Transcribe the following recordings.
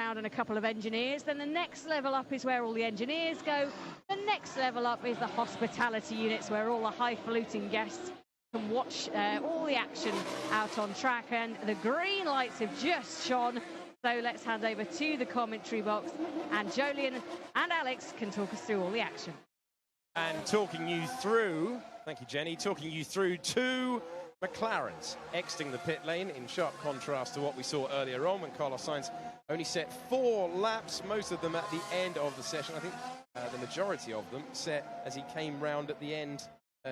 around and a couple of engineers. Then the next level up is where all the engineers go. The next level up is the hospitality units, where all the highfalutin guests can watch all the action out on track. And the green lights have just shone. So let's hand over to the commentary box, and Jolyon and Alex can talk us through all the action. And talking you through, thank you Jenny, talking you through two McLarens exiting the pit lane, in sharp contrast to what we saw earlier on when Carlos Sainz only set 4 laps, most of them at the end of the session. I think the majority of them set as he came round at the end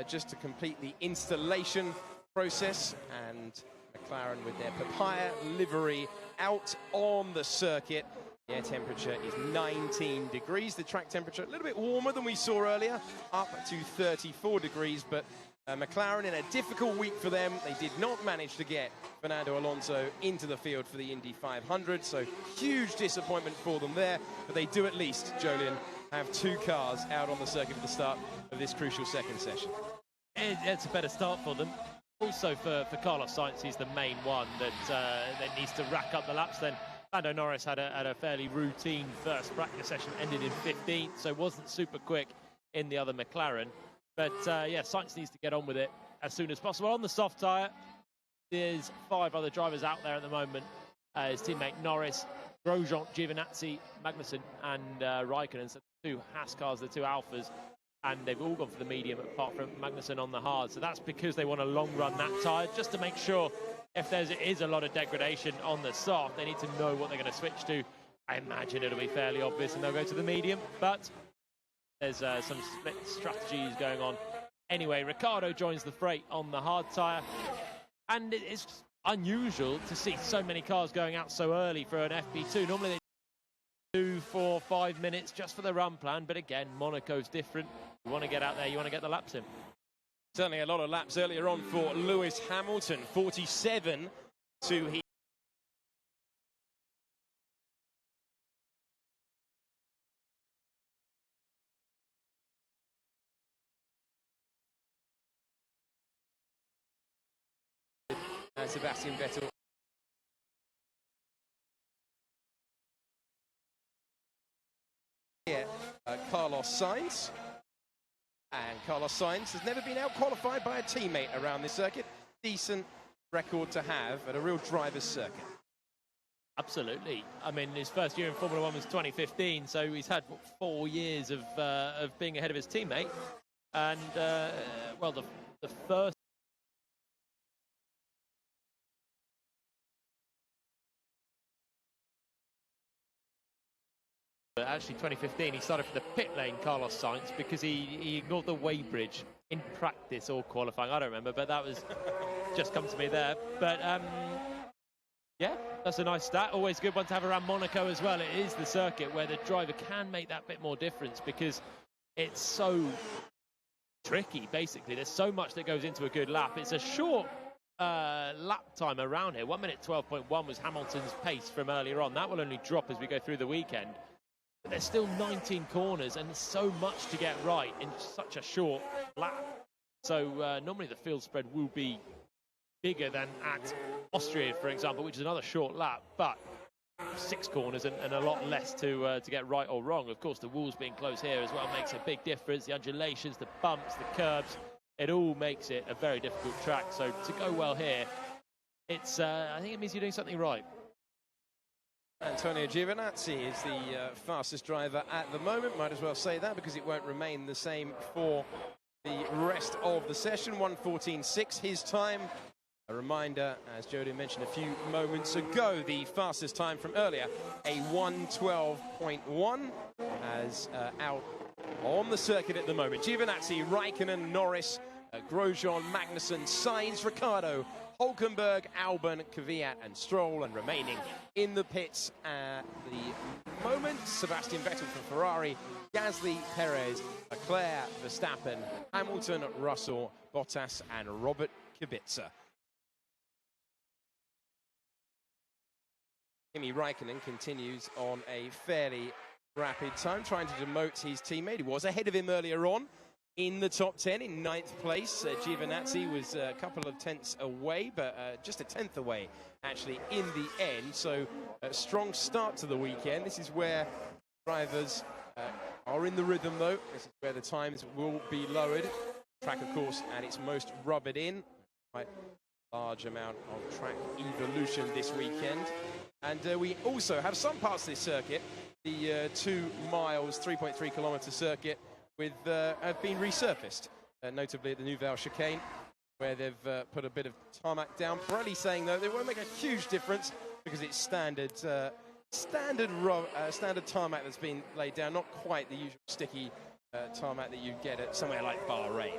just to complete the installation process. And McLaren with their papaya livery out on the circuit. The air temperature is 19 degrees. The track temperature a little bit warmer than we saw earlier, up to 34 degrees. But McLaren in a difficult week for them. They did not manage to get Fernando Alonso into the field for the Indy 500. So huge disappointment for them there. But they do at least, Jolyon, have 2 cars out on the circuit at the start of this crucial second session. It's a better start for them. Also for Carlos Sainz, he's the main one that needs to rack up the laps. Then Lando Norris had a fairly routine first practice session, ended in 15th, so wasn't super quick in the other McLaren. But yeah, Sainz needs to get on with it as soon as possible. On the soft tyre, there's 5 other drivers out there at the moment. His teammate Norris, Grosjean, Giovinazzi, Magnussen and Raikkonen. So the 2 Haas cars, the 2 Alphas. And they've all gone for the medium apart from Magnussen on the hard. So that's because they want to long run that tyre, just to make sure if there is a lot of degradation on the soft, they need to know what they're going to switch to. I imagine it'll be fairly obvious and they'll go to the medium, but there's some split strategies going on. Anyway, Ricciardo joins the freight on the hard tyre, and it's unusual to see so many cars going out so early for an FP2. Normally they 2, 4, 5 minutes just for the run plan, but again, Monaco's different. You want to get out there, you want to get the laps in. Certainly a lot of laps earlier on for Lewis Hamilton, 47 to he. Sebastian Vettel. Here, Carlos Sainz. And Carlos Sainz has never been out-qualified by a teammate around this circuit. Decent record to have at a real driver's circuit. Absolutely. I mean, his first year in Formula 1 was 2015, so he's had 4 years of being ahead of his teammate. And, well, the first... Actually, 2015, he started for the pit lane, Carlos Sainz, because he ignored the weighbridge in practice or qualifying. I don't remember, but that was just come to me there. But, yeah, that's a nice stat. Always a good one to have around Monaco as well. It is the circuit where the driver can make that bit more difference because it's so tricky, basically. There's so much that goes into a good lap. It's a short lap time around here. 1 minute 12.1 was Hamilton's pace from earlier on. That will only drop as we go through the weekend. But there's still 19 corners and so much to get right in such a short lap. So normally the field spread will be bigger than at Austria, for example, which is another short lap, but 6 corners and a lot less to get right or wrong. Of course, the walls being close here as well makes a big difference. The undulations, the bumps, the curbs, it all makes it a very difficult track. So to go well here, it's I think it means you're doing something right. Antonio Giovinazzi is the fastest driver at the moment. Might as well say that because it won't remain the same for the rest of the session. 1:14.6 his time. A reminder, as Jody mentioned a few moments ago, the fastest time from earlier, a 1:12.1, as out on the circuit at the moment. Giovinazzi, Raikkonen, Norris, Grosjean, Magnussen, Sainz, Ricciardo, Hülkenberg, Albon, Kvyat and Stroll, and remaining in the pits at the moment, Sebastian Vettel for Ferrari, Gasly, Perez, Leclerc, Verstappen, Hamilton, Russell, Bottas and Robert Kubica. Kimi Raikkonen continues on a fairly rapid time, trying to demote his teammate. He was ahead of him earlier on in the top 10 in 9th place. Giovinazzi was a couple of tenths away, but just a tenth away actually in the end. So a strong start to the weekend. This is where drivers are in the rhythm, though. This is where the times will be lowered. Track, of course, at its most rubbered in. Quite large amount of track evolution this weekend. And we also have some parts of this circuit, the 2 miles, 3.3 kilometre circuit, with have been resurfaced, notably at the Nouvelle chicane, where they've put a bit of tarmac down. Pirelli saying, though, they won't make a huge difference because it's standard tarmac that's been laid down, not quite the usual sticky tarmac that you get at somewhere like Bahrain.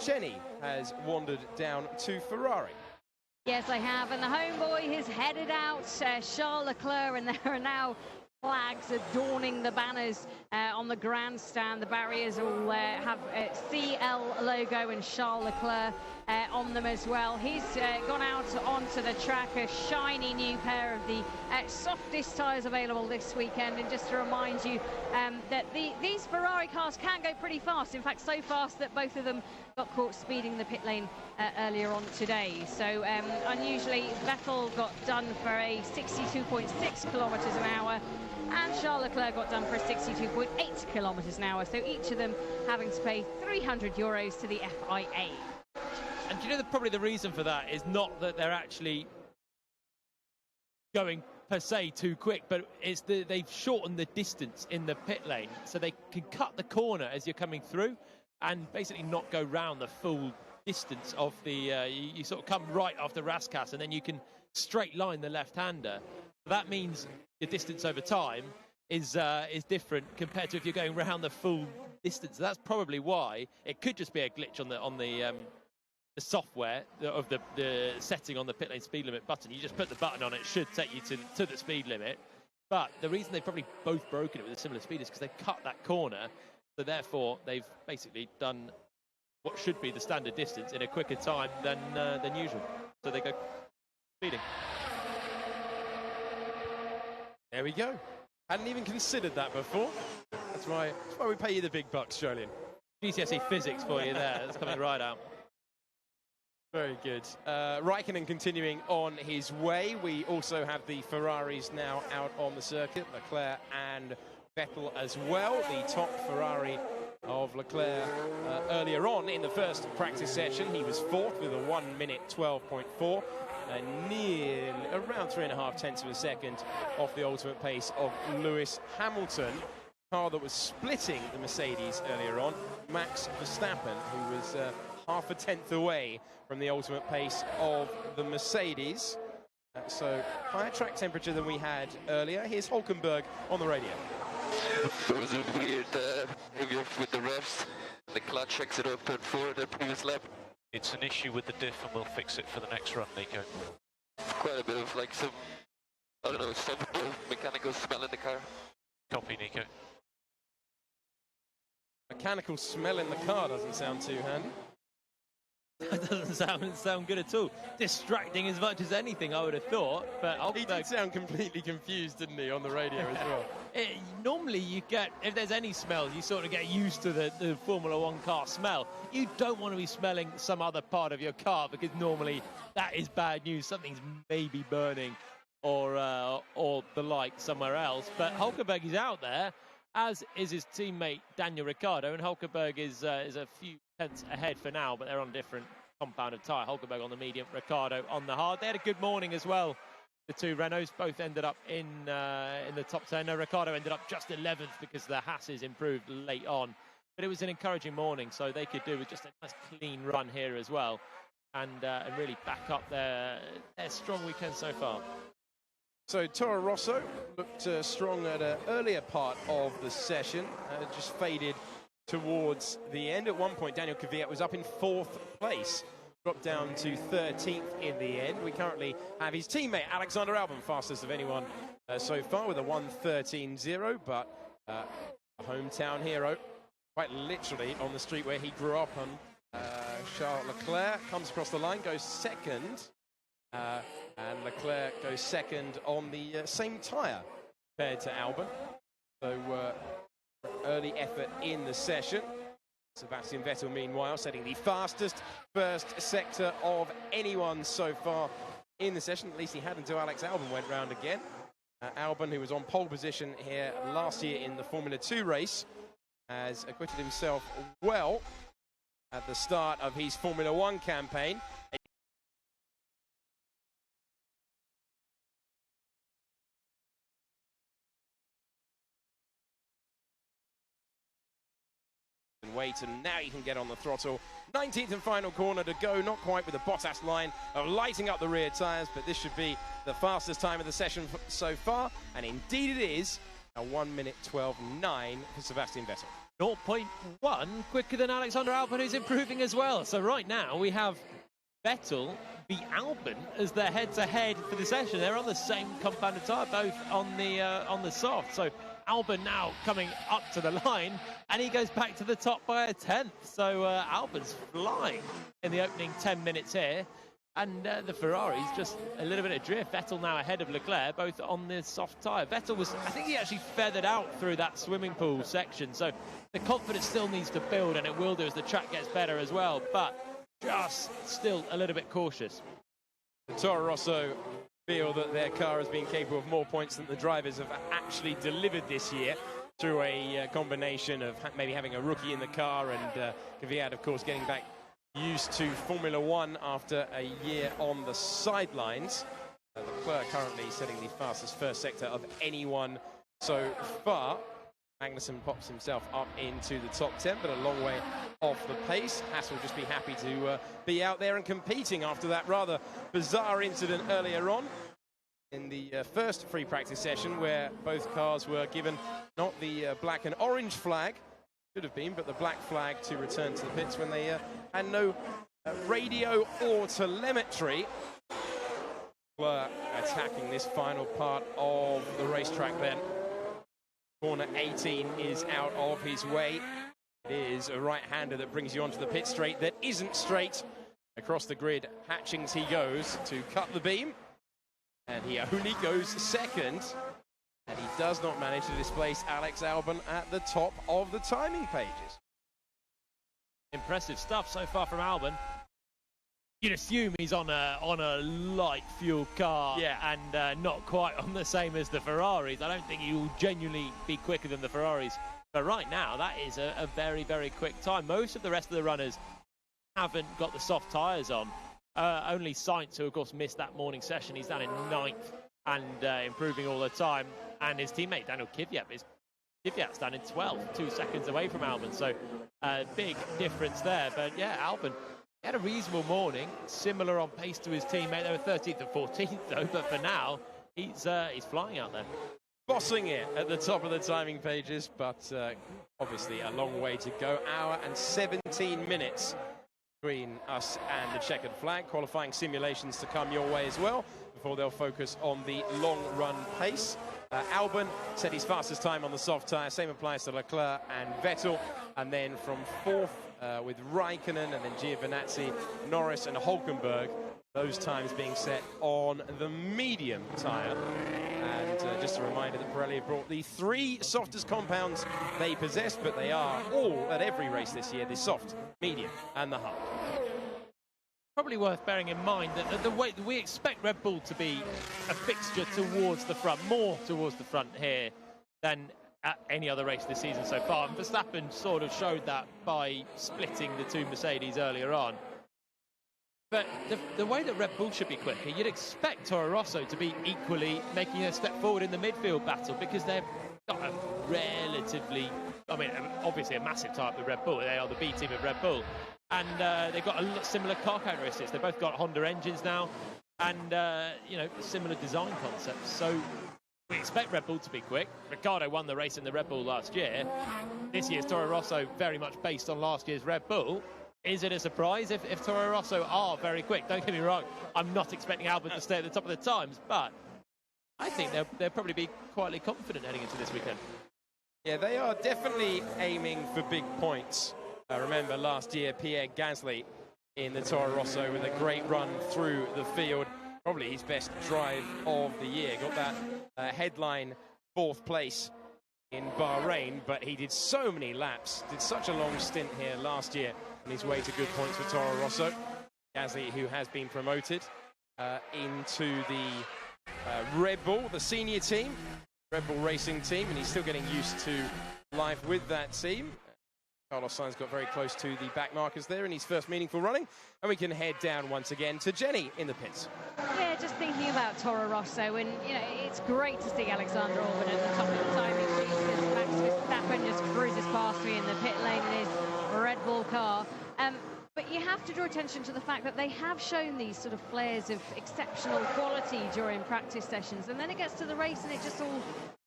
Jenny has wandered down to Ferrari. Yes, I have, and the homeboy has headed out, Charles Leclerc, and there are now flags adorning the banners on the grandstand. The barriers all have CL logo and Charles Leclerc on them as well. He's gone out onto the track, a shiny new pair of the softest tyres available this weekend. And just to remind you that these Ferrari cars can go pretty fast. In fact, so fast that both of them got caught speeding the pit lane earlier on today. So unusually, Vettel got done for a 62.6 kilometres an hour. And Charles Leclerc got done for 62.8 kilometres an hour. So each of them having to pay €300 to the FIA. And do you know probably the reason for that is not that they're actually going per se too quick, but it's they've shortened the distance in the pit lane, so they can cut the corner as you're coming through and basically not go round the full distance of the. You sort of come right off the Rascasse, and then you can straight line the left-hander. That means the distance over time is different compared to if you're going round the full distance. That's probably why. It could just be a glitch on the software of the setting on the pit lane speed limit button. You just put the button on, it should take you to the speed limit. But the reason they've probably both broken it with a similar speed is because they've cut that corner. So therefore, they've basically done what should be the standard distance in a quicker time than usual. So they go speeding. There we go. Hadn't even considered that before. That's why we pay you the big bucks, Jolien. GCSE physics for you there. That's coming right out. Very good. Raikkonen continuing on his way. We also have the Ferraris now out on the circuit. Leclerc and Vettel as well. The top Ferrari of Leclerc earlier on in the first practice session. He was fourth with a 1 minute 12.4. Nearly around 3.5 tenths of a second off the ultimate pace of Lewis Hamilton. Car that was splitting the Mercedes earlier on. Max Verstappen, who was half a tenth away from the ultimate pace of the Mercedes. So higher track temperature than we had earlier. Here's Hulkenberg on the radio. There was a weird behavior with the revs. The clutch exit open for the previous lap. It's an issue with the diff, and we'll fix it for the next run, Nico. Quite a bit of some, I don't know, some mechanical smell in the car. Copy, Nico. Mechanical smell in the car doesn't sound too handy. That doesn't sound good at all. Distracting as much as anything, I would have thought. But he did sound completely confused, didn't he, on the radio as well? Normally you get, if there's any smell, you sort of get used to the Formula One car smell. You don't want to be smelling some other part of your car because normally that is bad news. Something's maybe burning or the like somewhere else. But Hulkenberg is out there, as is his teammate Daniel Ricciardo, and Hulkenberg is a few tenths ahead for now, but they're on different compound of tyre. Hulkenberg on the medium, Ricciardo on the hard. They had a good morning as well. The two Renaults both ended up in the top 10. No, Ricciardo ended up just 11th because the Hasses improved late on. But it was an encouraging morning, so they could do with just a nice clean run here as well and really back up their strong weekend so far. So Toro Rosso looked strong at an earlier part of the session, just faded towards the end. At one point, Daniel Kvyat was up in 4th place, dropped down to 13th in the end. We currently have his teammate Alexander Albon, fastest of anyone so far, with a 1:13.0, but a hometown hero, quite literally on the street where he grew up on. Charles Leclerc comes across the line, goes second, and Leclerc goes second on the same tyre compared to Albon. So early effort in the session. Sebastian Vettel, meanwhile, setting the fastest first sector of anyone so far in the session. At least he had until Alex Albon went round again. Albon, who was on pole position here last year in the Formula 2 race, has acquitted himself well at the start of his Formula 1 campaign. Wait, and now you can get on the throttle. 19th and final corner to go, not quite with the Bottas line of lighting up the rear tyres, but this should be the fastest time of the session so far, and indeed it is, a 1:12.9 for Sebastian Vettel. 0.1 quicker than Alexander Albon, who's improving as well. So right now we have Vettel beat Albon as their head-to-head for the session. They're on the same compounded tyre, both on the soft. So Albon now coming up to the line, and he goes back to the top by a 10th. So Albon's flying in the opening 10 minutes here, and the Ferrari's just a little bit adrift. Vettel now ahead of Leclerc, both on the soft tyre. Vettel was, I think he actually feathered out through that swimming pool section, so the confidence still needs to build, and it will do as the track gets better as well, but just still a little bit cautious. The Toro Rosso feel that their car has been capable of more points than the drivers have actually delivered this year through a combination of maybe having a rookie in the car and Kvyat, of course, getting back used to Formula 1 after a year on the sidelines. Leclerc currently setting the fastest first sector of anyone so far. Magnussen pops himself up into the top 10, but a long way off the pace. Haas will just be happy to be out there and competing after that rather bizarre incident earlier on in the first free practice session, where both cars were given not the black and orange flag, should have been, but the black flag to return to the pits when they had no radio or telemetry. Attacking this final part of the racetrack then. Corner 18 is out of his way. It is a right-hander that brings you onto the pit straight that isn't straight. Across the grid, Hatchings he goes to cut the beam. And he only goes second. And he does not manage to displace Alex Albon at the top of the timing pages. Impressive stuff so far from Albon. You'd assume he's on a light fuel car, yeah, and not quite on the same as the Ferraris. I don't think he will genuinely be quicker than the Ferraris. But right now, that is a very, very quick time. Most of the rest of the runners haven't got the soft tyres on. Only Sainz, who of course missed that morning session, he's down in 9th and improving all the time. And his teammate Daniel Kvyat's down in 12th, 2 seconds away from Albon. So big difference there. But yeah, Albon had a reasonable morning, similar on pace to his teammate. They were 13th and 14th though, but for now, he's flying out there. Bossing it at the top of the timing pages, but obviously a long way to go. Hour and 17 minutes between us and the checkered flag. Qualifying simulations to come your way as well, before they'll focus on the long run pace. Albon set his fastest time on the soft tyre. Same applies to Leclerc and Vettel. And then from 4th with Raikkonen, and then Giovinazzi, Norris and Hulkenberg. Those times being set on the medium tyre. And just a reminder that Pirelli have brought the 3 softest compounds they possess, but they are all at every race this year, the soft, medium and the hard. Probably worth bearing in mind that the way we expect Red Bull to be a fixture towards the front, more towards the front here than at any other race this season so far. And Verstappen sort of showed that by splitting the 2 Mercedes earlier on. But the way that Red Bull should be quicker, you'd expect Toro Rosso to be equally making a step forward in the midfield battle, because they've got a relatively, I mean, obviously a massive type of Red Bull. They are the B team of Red Bull. And they've got a similar car characteristics. They've both got Honda engines now, and similar design concepts. So we expect Red Bull to be quick. Ricciardo won the race in the Red Bull last year. This year's Toro Rosso very much based on last year's Red Bull. Is it a surprise if Toro Rosso are very quick? Don't get me wrong, I'm not expecting Albon to stay at the top of the times, but I think they'll probably be quietly confident heading into this weekend. Yeah, they are definitely aiming for big points. Remember last year, Pierre Gasly in the Toro Rosso with a great run through the field. Probably his best drive of the year. Got that headline 4th place in Bahrain, but he did so many laps, did such a long stint here last year on his way to good points for Toro Rosso. Gasly, who has been promoted into the Red Bull, the senior team, Red Bull Racing team, and he's still getting used to life with that team. Carlos Sainz got very close to the back markers there in his first meaningful running, and we can head down once again to Jenny in the pits. Yeah, just thinking about Toro Rosso, and you know, it's great to see Alexander Albon at the top of the timing sheets because Max Verstappen just cruises past me in the pit lane in his Red Bull car. But you have to draw attention to the fact that they have shown these sort of flares of exceptional quality during practice sessions, and then it gets to the race and it just all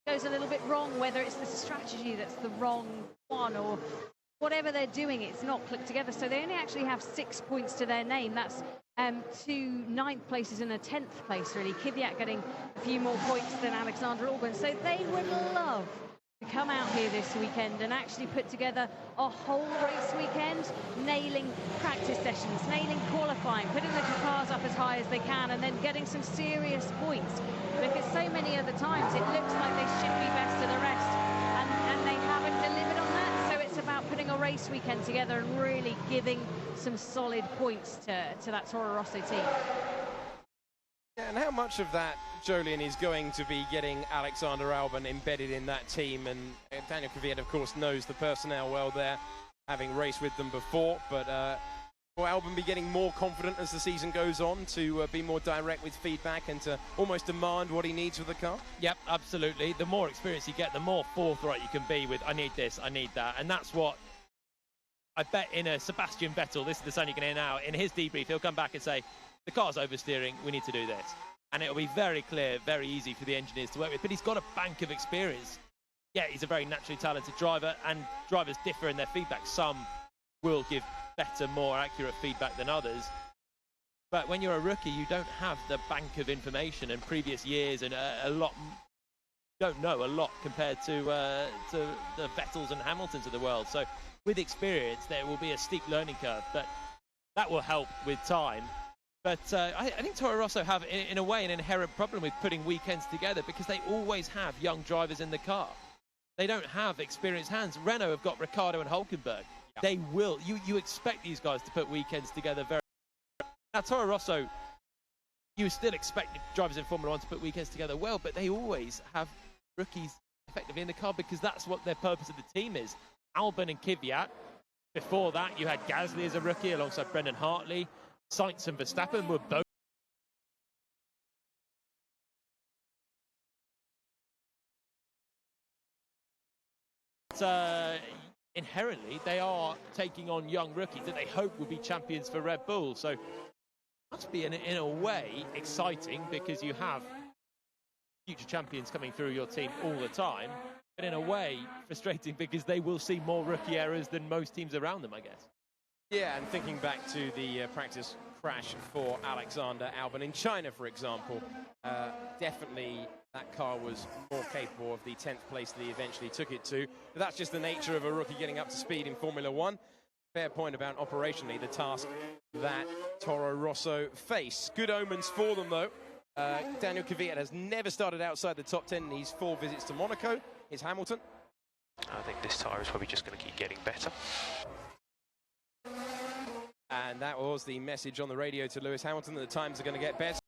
goes a little bit wrong, whether it's the strategy that's the wrong one or whatever they're doing, it's not clicked together. So they only actually have 6 points to their name. That's 2 9th places and a 10th place, really. Kvyat getting a few more points than Alexander Albon. So they would love to come out here this weekend and actually put together a whole race weekend, nailing practice sessions, nailing qualifying, putting the cars up as high as they can, and then getting some serious points. Because so many other times it looks like they should be best of the rest, and they haven't delivered on that. So it's about putting a race weekend together and really giving some solid points to that Toro Rosso team. And how much of that, Jolien, is going to be getting Alexander Albon embedded in that team? And Daniel Kvyat, of course, knows the personnel well there, having raced with them before. But will Albon be getting more confident as the season goes on to be more direct with feedback and to almost demand what he needs with the car? Yep, absolutely. The more experience you get, the more forthright you can be with, I need this, I need that. And that's what I bet in a Sebastian Vettel, this is the son you can hear now, in his debrief, he'll come back and say, the car's oversteering, we need to do this. And it'll be very clear, very easy for the engineers to work with. But he's got a bank of experience. Yeah, he's a very naturally talented driver, and drivers differ in their feedback. Some will give better, more accurate feedback than others. But when you're a rookie, you don't have the bank of information and previous years and a lot. Don't know a lot compared to the Vettels and Hamiltons of the world. So with experience, there will be a steep learning curve, but that will help with time. But I think Toro Rosso have, in a way, an inherent problem with putting weekends together because they always have young drivers in the car. They don't have experienced hands. Renault have got Ricciardo and Hülkenberg. Yeah. They will. You expect these guys to put weekends together very. Now, Toro Rosso, you still expect drivers in Formula 1 to put weekends together well, but they always have rookies effectively in the car because that's what their purpose of the team is. Albon and Kvyat. Before that, you had Gasly as a rookie alongside Brendan Hartley. Sainz and Verstappen were both inherently they are taking on young rookies that they hope will be champions for Red Bull. So it must be in a way exciting because you have future champions coming through your team all the time, but in a way frustrating because they will see more rookie errors than most teams around them, I guess. Yeah, and thinking back to the practice crash for Alexander Albon in China, for example, definitely that car was more capable of the 10th place that he eventually took it to. But that's just the nature of a rookie getting up to speed in Formula 1. Fair point about operationally the task that Toro Rosso face. Good omens for them, though. Daniel Kvyat has never started outside the top 10 in his 4 visits to Monaco. Here's Hamilton. I think this tyre is probably just going to keep getting better. And that was the message on the radio to Lewis Hamilton that the times are going to get better.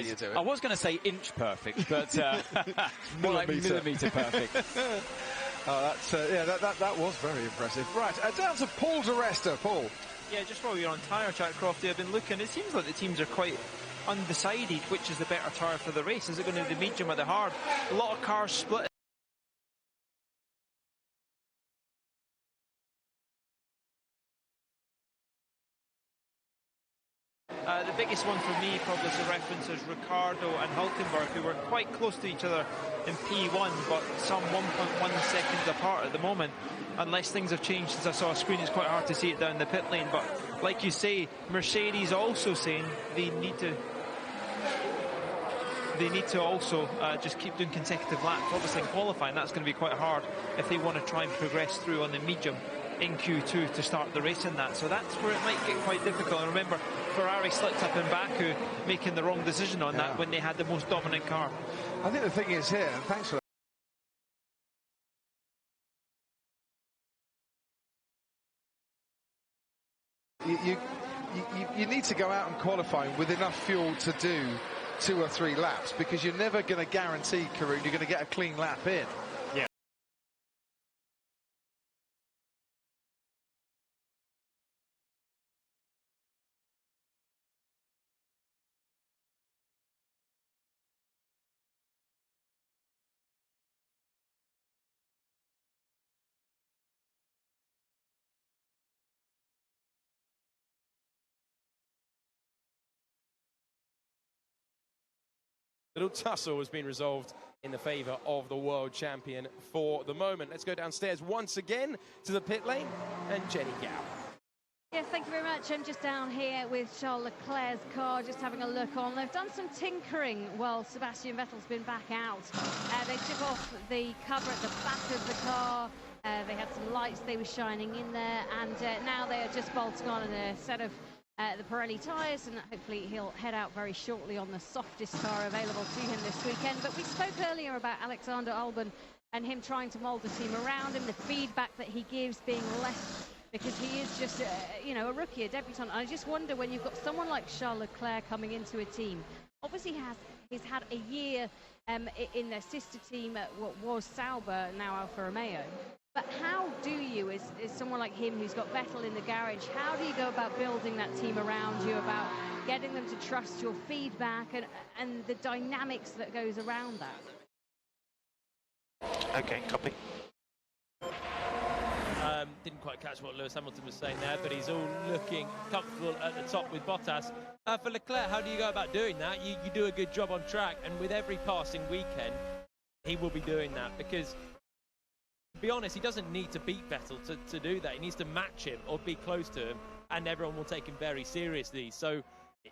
you do it. I was going to say inch perfect, but more like millimetre perfect. Oh, that was very impressive. Right, down to Paul de Resta. Paul. Yeah, just while we were on tyre chat, Crofty, I've been looking. It seems like the teams are quite undecided which is the better tyre for the race. Is it going to be the medium or the hard? A lot of cars split. The biggest one for me probably is the reference is Ricciardo and Hulkenberg, who were quite close to each other in P1, but some 1.1 seconds apart at the moment. Unless things have changed since I saw a screen, it's quite hard to see it down the pit lane. But like you say, Mercedes also saying they need to also just keep doing consecutive laps. Obviously in qualifying, that's going to be quite hard if they want to try and progress through on the medium in Q2 to start the race in that. So that's where it might get quite difficult. And remember, Ferrari slipped up in Baku, making the wrong decision on that when they had the most dominant car. I think the thing is here, and thanks for that. You need to go out and qualifying with enough fuel to do 2 or 3 laps, because you're never going to guarantee, Karun, you're going to get a clean lap in. Yeah. Little tussle has been resolved in the favour of the world champion for the moment. Let's go downstairs once again to the pit lane and Jenny Gow. Yes, thank you very much. I'm just down here with Charles Leclerc's car, just having a look on. They've done some tinkering while Sebastian Vettel's been back out. They took off the cover at the back of the car. They had some lights they were shining in there, and now they are just bolting on a set of the Pirelli tyres, and hopefully he'll head out very shortly on the softest car available to him this weekend. But we spoke earlier about Alexander Albon and him trying to mould the team around him, the feedback that he gives being less, because he is just, you know, a rookie, a debutant. I just wonder, when you've got someone like Charles Leclerc coming into a team, obviously he's had a year in their sister team at what was Sauber, now Alfa Romeo. But how do you, as someone like him who's got Vettel in the garage, how do you go about building that team around you, about getting them to trust your feedback and the dynamics that goes around that? Okay, copy. Didn't quite catch what Lewis Hamilton was saying there, but he's all looking comfortable at the top with Bottas. For Leclerc, how do you go about doing that? You do a good job on track, and with every passing weekend, he will be doing that, because, to be honest, he doesn't need to beat Vettel to do that. He needs to match him or be close to him, and everyone will take him very seriously. So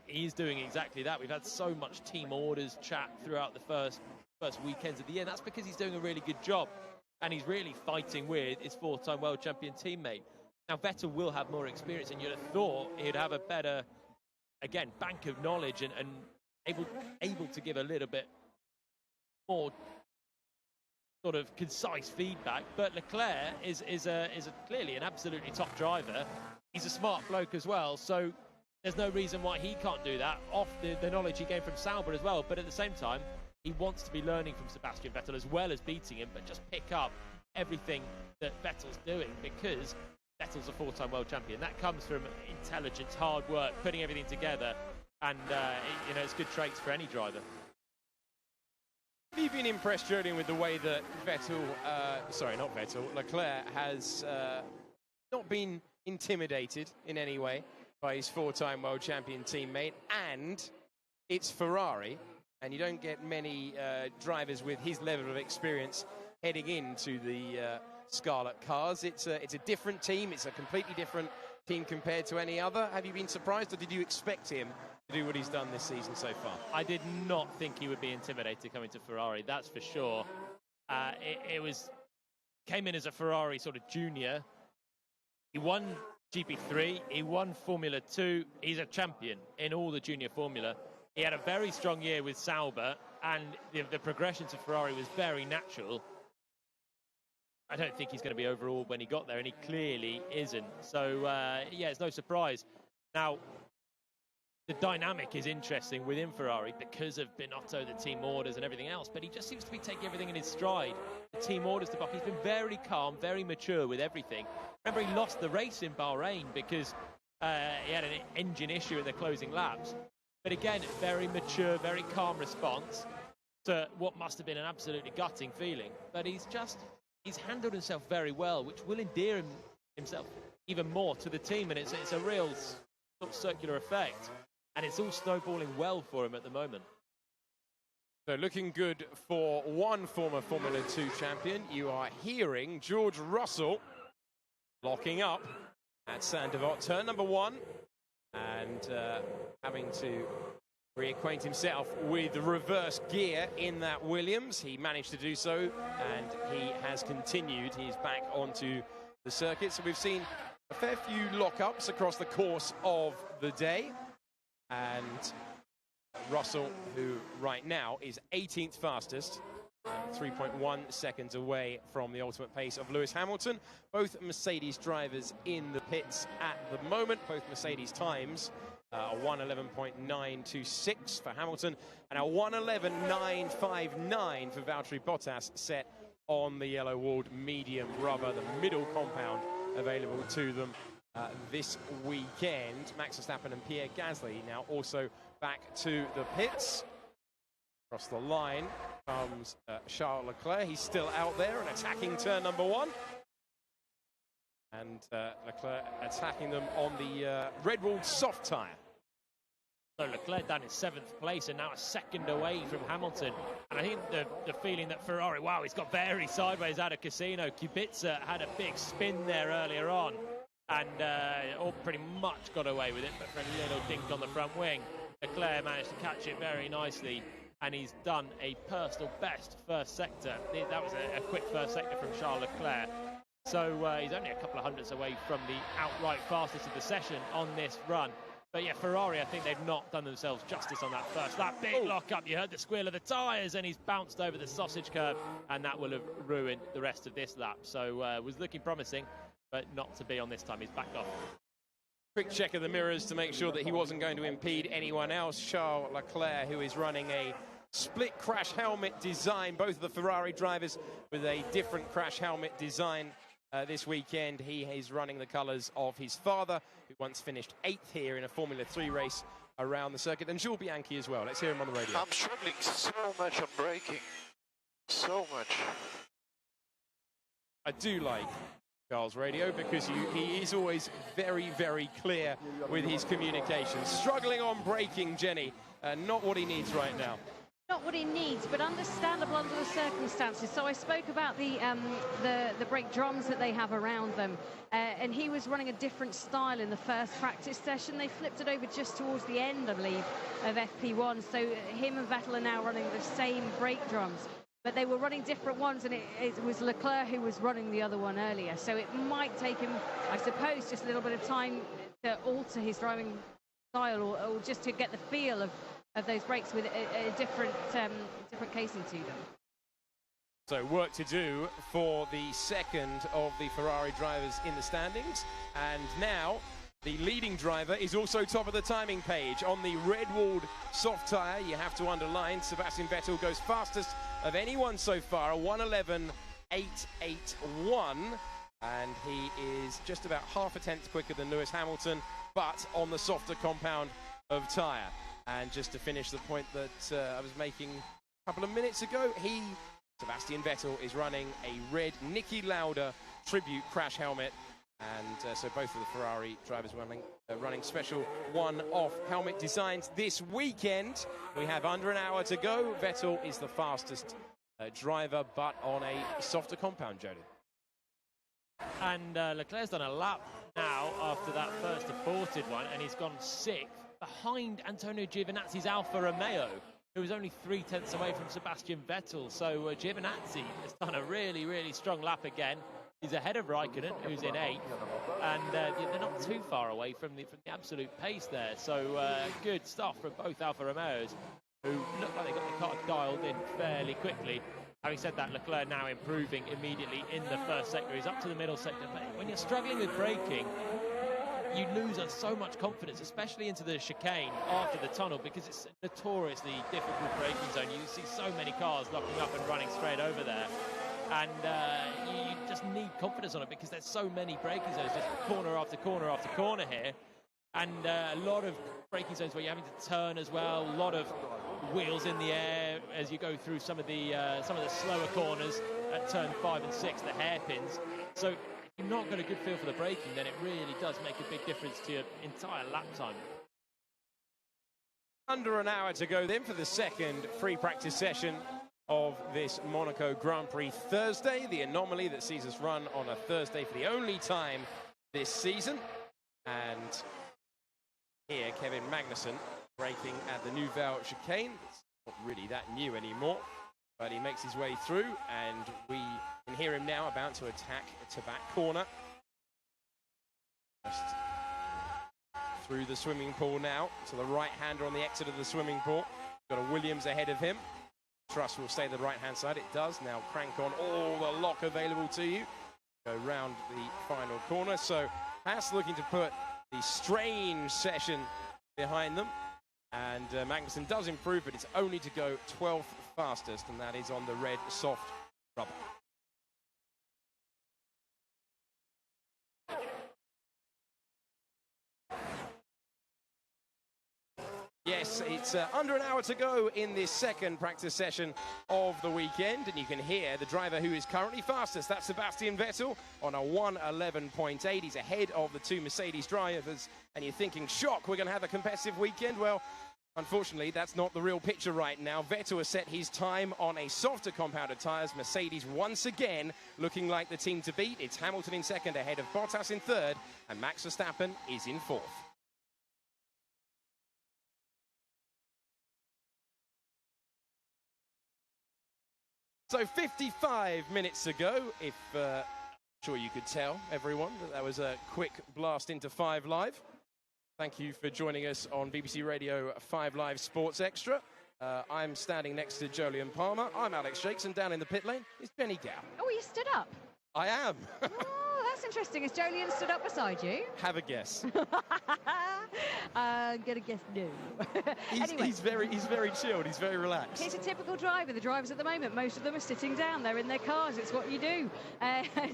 he's doing exactly that. We've had so much team orders chat throughout the first weekends of the year, and that's because he's doing a really good job. And he's really fighting with his 4-time world champion teammate. Now, Vettel will have more experience, and you'd have thought he'd have a better, again, bank of knowledge and able to give a little bit more sort of concise feedback. But Leclerc is clearly an absolutely top driver. He's a smart bloke as well, so there's no reason why he can't do that off the knowledge he gained from Sauber as well. But at the same time, he wants to be learning from Sebastian Vettel as well as beating him, but just pick up everything that Vettel's doing, because Vettel's a 4-time world champion. That comes from intelligence, hard work, putting everything together, and you know, it's good traits for any driver. Have you been impressed, Julian, with the way that Leclerc has not been intimidated in any way by his 4-time world champion teammate? And it's Ferrari, and you don't get many drivers with his level of experience heading into the Scarlet cars. It's a different team. It's a completely different team compared to any other. Have you been surprised, or did you expect him to do what he's done this season so far? I did not think he would be intimidated coming to Ferrari, that's for sure. Came in as a Ferrari sort of junior. He won GP3, he won Formula 2. He's a champion in all the junior Formula. He had a very strong year with Sauber, and the progression to Ferrari was very natural. I don't think he's going to be overawed when he got there, and he clearly isn't. So, yeah, it's no surprise. Now, the dynamic is interesting within Ferrari because of Binotto, the team orders and everything else, but he just seems to be taking everything in his stride. The team orders to Buck. He's been very calm, very mature with everything. Remember, he lost the race in Bahrain because he had an engine issue in the closing laps. But again, very mature, very calm response to what must have been an absolutely gutting feeling. But he's handled himself very well, which will endear himself even more to the team, and it's a real sort of circular effect. And it's all snowballing well for him at the moment. So looking good for one former Formula 2 champion. You are hearing George Russell locking up at Saint-Devote, turn number 1, and having to reacquaint himself with the reverse gear in that Williams. He managed to do so, and he has continued. He's back onto the circuit. So we've seen a fair few lockups across the course of the day. And Russell, who right now is 18th fastest, 3.1 seconds away from the ultimate pace of Lewis Hamilton. Both Mercedes drivers in the pits at the moment. Both Mercedes times, a 1:11.926 for Hamilton and a 1:11.959 for Valtteri Bottas, set on the yellow-walled medium rubber, the middle compound available to them this weekend. Max Verstappen and Pierre Gasly now also back to the pits. Across the line comes Charles Leclerc. He's still out there and attacking turn number 1. And Leclerc attacking them on the red-walled soft tyre. So Leclerc down in 7th place and now a second away from Hamilton. And I think the feeling that Ferrari, wow, he's got very sideways out of Casino. Kubica had a big spin there earlier on. And all pretty much got away with it, but for a little dink on the front wing. Leclerc managed to catch it very nicely, and he's done a personal best first sector. That was a quick first sector from Charles Leclerc. So he's only a couple of hundredths away from the outright fastest of the session on this run. But yeah, Ferrari, I think they've not done themselves justice on that first lap. Big lock-up, you heard the squeal of the tyres, and he's bounced over the sausage curb, and that will have ruined the rest of this lap. So was looking promising, but not to be on this time. He's backed off. Quick check of the mirrors to make sure that he wasn't going to impede anyone else. Charles Leclerc, who is running a split crash helmet design. Both of the Ferrari drivers with a different crash helmet design this weekend. He is running the colours of his father, who once finished 8th here in a Formula 3 race around the circuit. And Jules Bianchi as well. Let's hear him on the radio. I'm struggling so much on braking. So much. I do like Carl's radio because he is always very, very clear with his communications. Struggling on braking, Jenny. Not what he needs right now. Not what he needs, but understandable under the circumstances. So I spoke about the brake drums that they have around them, and he was running a different style in the first practice session. They flipped it over just towards the end, I believe, of FP1. So him and Vettel are now running the same brake drums, but they were running different ones, and it was Leclerc who was running the other one earlier. So it might take him, I suppose, just a little bit of time to alter his driving style, or just to get the feel of those brakes with a different casing to them. So work to do for the second of the Ferrari drivers in the standings. And now the leading driver is also top of the timing page on the red-walled soft tyre. You have to underline Sebastian Vettel goes fastest of anyone so far, a 1:11.881. And he is just about half a tenth quicker than Lewis Hamilton, but on the softer compound of tyre. And just to finish the point that I was making a couple of minutes ago, Sebastian Vettel, is running a red Niki Lauda tribute crash helmet. And so both of the Ferrari drivers running special one-off helmet designs this weekend. We have under an hour to go. Vettel is the fastest driver, but on a softer compound, Jody. And Leclerc's done a lap now after that first aborted one, and he's gone 6th. Behind Antonio Giovinazzi's Alfa Romeo, who was only 3/10 away from Sebastian Vettel. So Giovinazzi has done a really, really strong lap again. He's ahead of Raikkonen, who's in 8th, and they're not too far away from the absolute pace there. So good stuff from both Alfa Romeos, who look like they got the car dialed in fairly quickly. Having said that, Leclerc now improving immediately in the first sector. He's up to the middle sector. But when you're struggling with braking, you lose so much confidence, especially into the chicane after the tunnel, because it's a notoriously difficult braking zone. You see so many cars locking up and running straight over there. And you just need confidence on it because there's so many braking zones, just corner after corner after corner here. And a lot of braking zones where you're having to turn as well, a lot of wheels in the air as you go through some of the slower corners at turn 5 and 6, the hairpins. So if you've not got a good feel for the braking, then it really does make a big difference to your entire lap time. Under an hour to go then for the second free practice session of this Monaco Grand Prix Thursday, the anomaly that sees us run on a Thursday for the only time this season. And here, Kevin Magnussen braking at the Nouvelle chicane. It's not really that new anymore, but he makes his way through, and we can hear him now about to attack to back corner. Just through the swimming pool now, to the right-hander on the exit of the swimming pool. Got a Williams ahead of him. Trust will stay the right-hand side. It does. Now crank on all the lock available to you. Go round the final corner. So Haas looking to put the strange session behind them. And Magnussen does improve, but it's only to go 12th fastest, and that is on the red soft rubber. Yes, it's under an hour to go in this second practice session of the weekend, and you can hear the driver who is currently fastest. That's Sebastian Vettel on a 1:11.8. He's ahead of the two Mercedes drivers, and you're thinking, shock, we're going to have a competitive weekend. Well, unfortunately, that's not the real picture right now. Vettel has set his time on a softer compounded tyres. Mercedes once again looking like the team to beat. It's Hamilton in second ahead of Bottas in third, and Max Verstappen is in fourth. So 55 minutes ago, if I'm sure you could tell, everyone, that was a quick blast into 5 Live. Thank you for joining us on BBC Radio 5 Live Sports Extra. I'm standing next to Jolyon Palmer. I'm Alex Jakes, and down in the pit lane is Jenny Gow. Oh, you stood up? I am. Oh, that's interesting. Is Jolyon stood up beside you? Have a guess. I'm going to guess no. Anyway. He's very chilled. He's very relaxed. He's a typical driver. The drivers at the moment, most of them are sitting down. They're in their cars. It's what you do.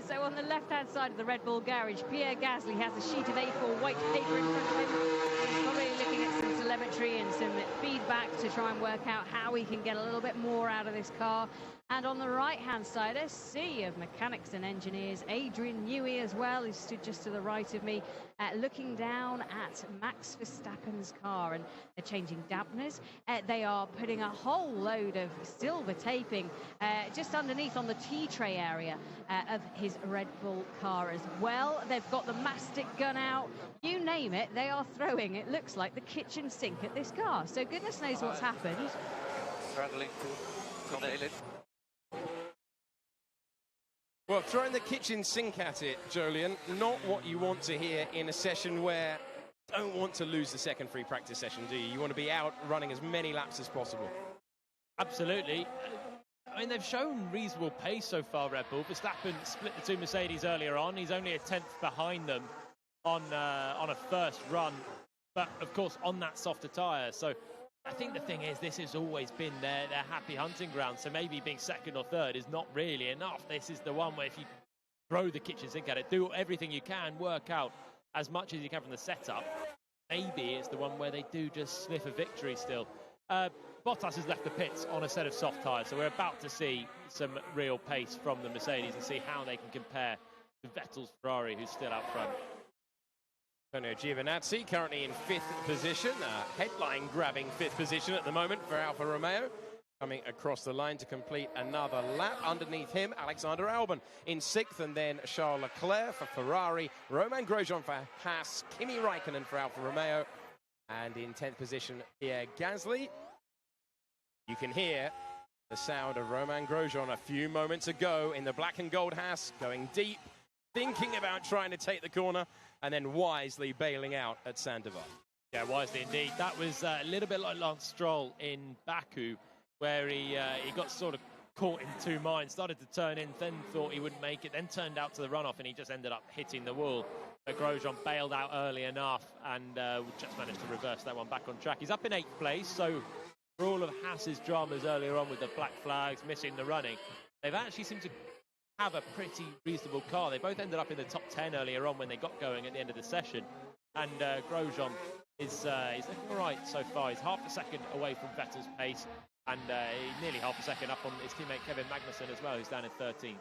So on the left-hand side of the Red Bull garage, Pierre Gasly has a sheet of A4 white paper in front of him. He's probably looking at some telemetry and some feedback to try and work out how he can get a little bit more out of this car. And on the right-hand side, a sea of mechanics and engineers. Adrian Newey as well, who stood just to the right of me, looking down at Max Verstappen's car. And they're changing dampeners. They are putting a whole load of silver taping just underneath on the T-tray area of his Red Bull car as well. They've got the mastic gun out. You name it, they are throwing. It looks like the kitchen sink at this car. So goodness knows what's happened. Struggling to nail it. Well, throwing the kitchen sink at it, Jolyon, not what you want to hear in a session where you don't want to lose the second free practice session, do you? You want to be out running as many laps as possible. Absolutely. I mean, they've shown reasonable pace so far, Red Bull. Verstappen split the two Mercedes earlier on. He's only a 10th behind them on a first run, but, of course, on that softer tyre. So I think the thing is, this has always been their happy hunting ground, so maybe being second or third is not really enough. This is the one where if you throw the kitchen sink at it, do everything you can, work out as much as you can from the setup, maybe it's the one where they do just sniff a victory still. Bottas has left the pits on a set of soft tyres, so we're about to see some real pace from the Mercedes and see how they can compare to Vettel's Ferrari, who's still out front. Antonio Giovinazzi currently in 5th position, headline-grabbing 5th position at the moment for Alfa Romeo. Coming across the line to complete another lap. Underneath him, Alexander Albon in 6th, and then Charles Leclerc for Ferrari, Romain Grosjean for Haas, Kimi Räikkönen for Alfa Romeo, and in 10th position, Pierre Gasly. You can hear the sound of Romain Grosjean a few moments ago in the black and gold Haas, going deep, thinking about trying to take the corner, and then wisely bailing out at Sandoval. Yeah, wisely indeed. That was a little bit like Lance Stroll in Baku, where he got sort of caught in two minds, started to turn in, then thought he wouldn't make it, then turned out to the runoff, and he just ended up hitting the wall. But Grosjean bailed out early enough and just managed to reverse that one back on track. He's up in 8th place, so for all of Haas's dramas earlier on with the black flags, missing the running, they've actually seemed to have a pretty reasonable car. They both ended up in the top 10 earlier on when they got going at the end of the session. And Grosjean is looking all right so far. He's half a second away from Vettel's pace, and nearly half a second up on his teammate Kevin Magnussen as well, who's down in 13th.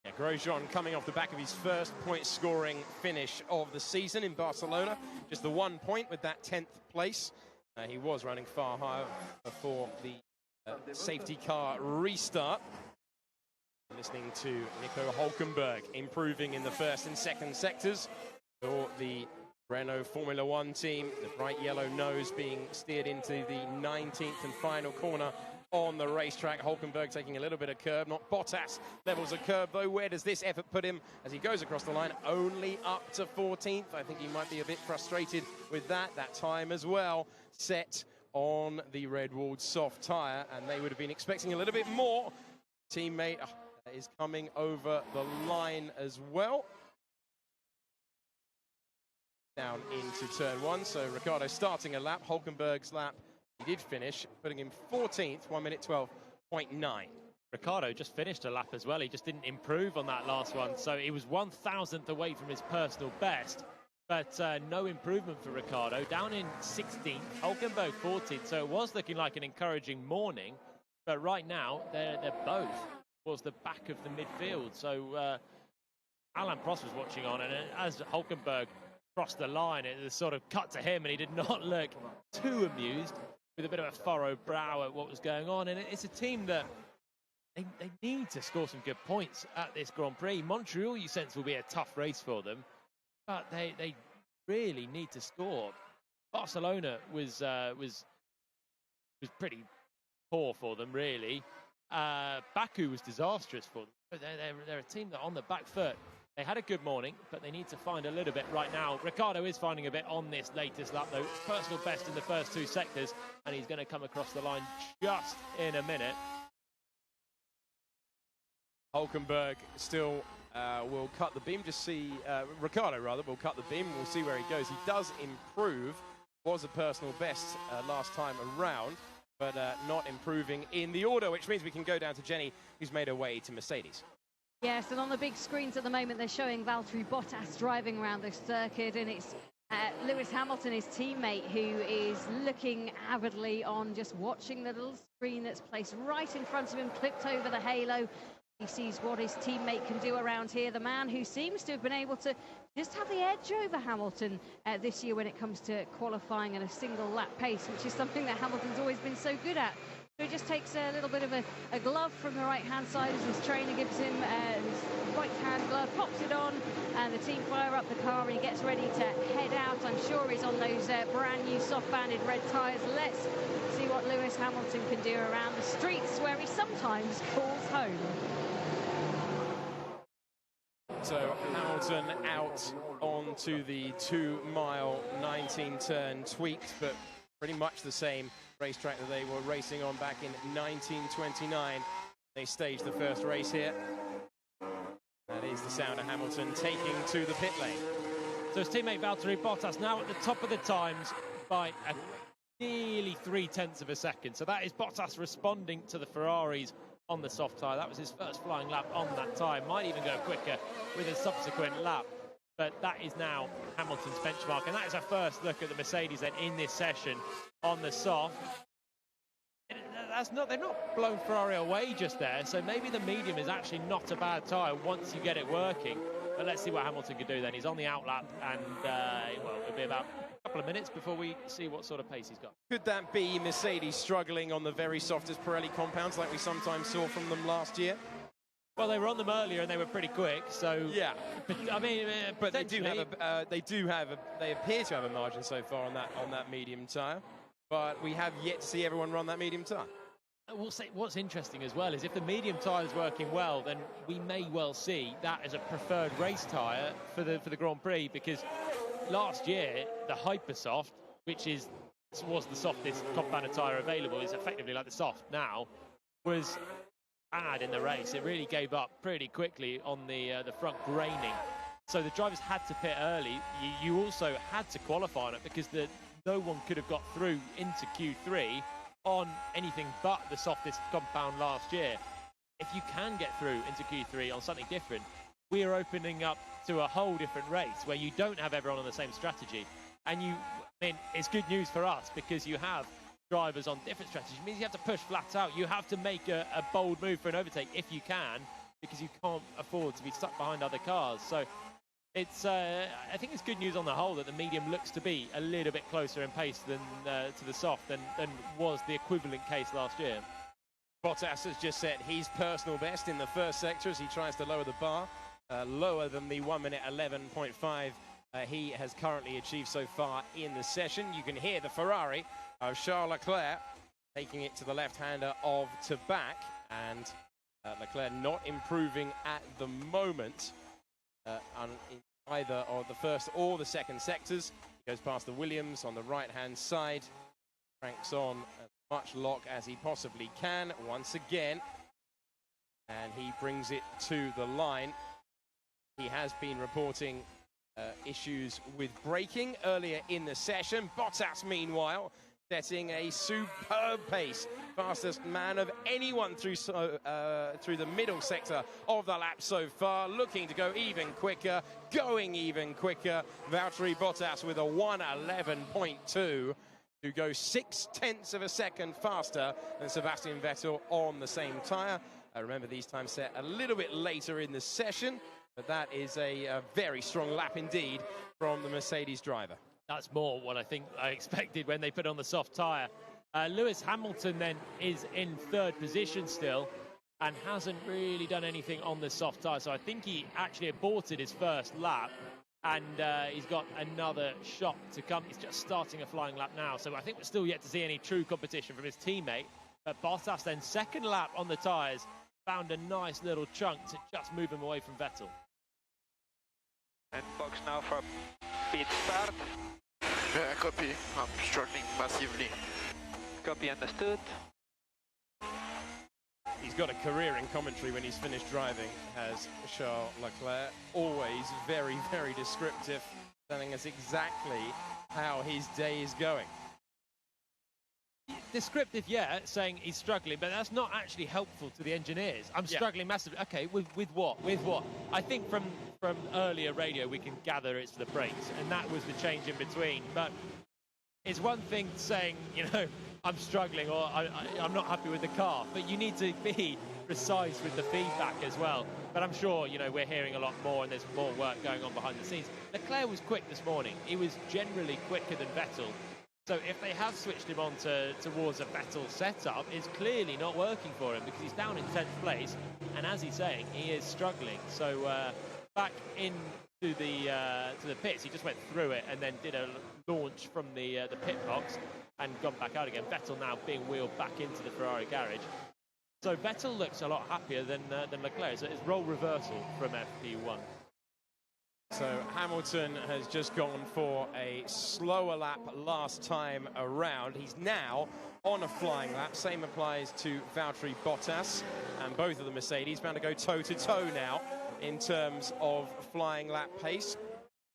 Yeah, Grosjean coming off the back of his first point-scoring finish of the season in Barcelona. Just the 1 point with that 10th place. He was running far higher before the safety car restart. Listening to Nico Hülkenberg improving in the first and second sectors for the Renault Formula One team. The bright yellow nose being steered into the 19th and final corner on the racetrack. Hülkenberg taking a little bit of curb, not Bottas levels of curb though. Where does this effort put him as he goes across the line? Only up to 14th. I think he might be a bit frustrated with that time as well. Set on the Redwall soft tyre, and they would have been expecting a little bit more. Teammate is coming over the line as well. Down into turn 1, so Ricciardo starting a lap. Hülkenberg's lap, he did finish, putting him 14th, 1 minute 12.9. Ricciardo just finished a lap as well. He just didn't improve on that last one, so he was 1,000th away from his personal best. But no improvement for Ricciardo. Down in 16th, Hülkenberg 14th, so it was looking like an encouraging morning. But right now, they're both towards the back of the midfield. So Alain Prost was watching on, and as Hülkenberg crossed the line, it was sort of cut to him, and he did not look too amused, with a bit of a furrowed brow at what was going on. And it's a team that they need to score some good points at this Grand Prix. Montreal, you sense, will be a tough race for them, but they really need to score. Barcelona was pretty poor for them, really. Baku was disastrous for them. They're a team that on the back foot. They had a good morning, but they need to find a little bit right now. Ricciardo is finding a bit on this latest lap, though. Personal best in the first 2 sectors, and he's going to come across the line just in a minute. Hülkenberg still will cut the beam. Ricciardo rather will cut the beam. We'll see where he goes. He does improve. Was a personal best last time around, but not improving in the order, which means we can go down to Jenny, who's made her way to Mercedes. Yes, and on the big screens at the moment, they're showing Valtteri Bottas driving around the circuit, and it's Lewis Hamilton, his teammate, who is looking avidly on, just watching the little screen that's placed right in front of him, clipped over the halo. He sees what his teammate can do around here. The man who seems to have been able to just have the edge over Hamilton this year when it comes to qualifying at a single lap pace, which is something that Hamilton's always been so good at. So he just takes a little bit of a glove from the right-hand side as his trainer gives him his right-hand glove, pops it on, and the team fire up the car, and he gets ready to head out. I'm sure he's on those brand-new soft-banded red tyres. Let's see what Lewis Hamilton can do around the streets where he sometimes calls home. So Hamilton out onto the 2-mile 19-turn tweaked, but pretty much the same racetrack that they were racing on back in 1929. They staged the first race here. That is the sound of Hamilton taking to the pit lane. So his teammate Valtteri Bottas now at the top of the times by nearly 0.3 of a second. So that is Bottas responding to the Ferraris on the soft tyre. That was his first flying lap on that tyre. Might even go quicker with a subsequent lap. But that is now Hamilton's benchmark. And that is our first look at the Mercedes then in this session on the soft. They've not blown Ferrari away just there. So maybe the medium is actually not a bad tyre once you get it working. But let's see what Hamilton can do then. He's on the outlap, and it'll be about a couple of minutes before we see what sort of pace he's got. Could that be Mercedes struggling on the very softest Pirelli compounds like we sometimes saw from them last year? Well, they were on them earlier and they were pretty quick, so yeah. But I mean, but they appear to have a margin so far on that medium tyre. But we have yet to see everyone run that medium tyre. We'll say what's interesting as well is if the medium tyre is working well, then we may well see that as a preferred race tyre for the Grand Prix, because last year the Hypersoft, which was the softest compounded tyre available, is effectively like the soft now, was bad in the race. It really gave up pretty quickly on the front graining. So the drivers had to pit early. You also had to qualify on it because no one could have got through into Q3 on anything but the softest compound last year. If you can get through into Q3 on something different, we are opening up to a whole different race where you don't have everyone on the same strategy. And it's good news for us because you have drivers on different strategies. It means you have to push flat out. You have to make a bold move for an overtake if you can, because you can't afford to be stuck behind other cars. So it's I think it's good news on the whole that the medium looks to be a little bit closer in pace than to the soft than was the equivalent case last year. Bottas has just set his personal best in the first sector as he tries to lower the bar, lower than the 1 minute 11.5 he has currently achieved so far in the session. You can hear the Ferrari of Charles Leclerc taking it to the left-hander of Tabac, and Leclerc not improving at the moment in either of the first or the second sectors. He goes past the Williams on the right-hand side, cranks on as much lock as he possibly can once again, and he brings it to the line. He has been reporting issues with braking earlier in the session. Bottas, meanwhile, setting a superb pace. Fastest man of anyone through the middle sector of the lap so far. Looking to go even quicker, going even quicker. Valtteri Bottas with a 1:11.2 to go 0.6 of a second faster than Sebastian Vettel on the same tyre. Remember, these times set a little bit later in the session, but that is a very strong lap indeed from the Mercedes driver. That's more what I think I expected when they put on the soft tyre. Lewis Hamilton then is in third position still and hasn't really done anything on the soft tyre. So I think he actually aborted his first lap, and he's got another shot to come. He's just starting a flying lap now. So I think we're still yet to see any true competition from his teammate. But Bottas then second lap on the tyres, found a nice little chunk to just move him away from Vettel. And box now for pit start. Yeah, copy. I'm struggling massively. Copy, understood. He's got a career in commentary when he's finished driving, has Charles Leclerc. Always very, very descriptive, telling us exactly how his day is going. Descriptive, yeah, saying he's struggling, but that's not actually helpful to the engineers. I'm struggling massively. Okay, with what? With what? I think from earlier radio we can gather it's the brakes, and that was the change in between. But it's one thing saying, I'm struggling or I'm not happy with the car, but you need to be precise with the feedback as well. But I'm sure, we're hearing a lot more and there's more work going on behind the scenes. Leclerc was quick this morning. He was generally quicker than Vettel. So if they have switched him on towards a Vettel setup, it's clearly not working for him because he's down in 10th place. And as he's saying, he is struggling. So back into the pits, he just went through it and then did a launch from the pit box and gone back out again. Vettel now being wheeled back into the Ferrari garage. So Vettel looks a lot happier than Leclerc. So it's role reversal from FP1. So Hamilton has just gone for a slower lap last time around. He's now on a flying lap. Same applies to Valtteri Bottas, and both of the Mercedes bound to go toe-to-toe now in terms of flying lap pace,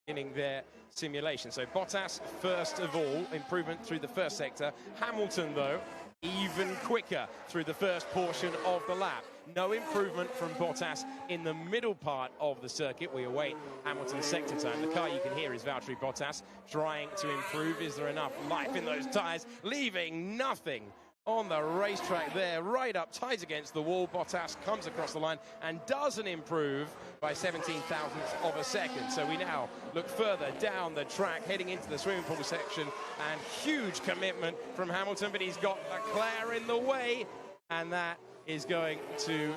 beginning their simulation. So Bottas, first of all, improvement through the first sector. Hamilton, though, even quicker through the first portion of the lap. No improvement from Bottas in the middle part of the circuit. We await Hamilton's sector time. The car you can hear is Valtteri Bottas trying to improve. Is there enough life in those tyres? Leaving nothing on the racetrack there, right up tight against the wall. Bottas comes across the line and doesn't improve by 17 thousandths of a second. So we now look further down the track, heading into the swimming pool section, and huge commitment from Hamilton, but he's got Leclerc in the way, and that is going to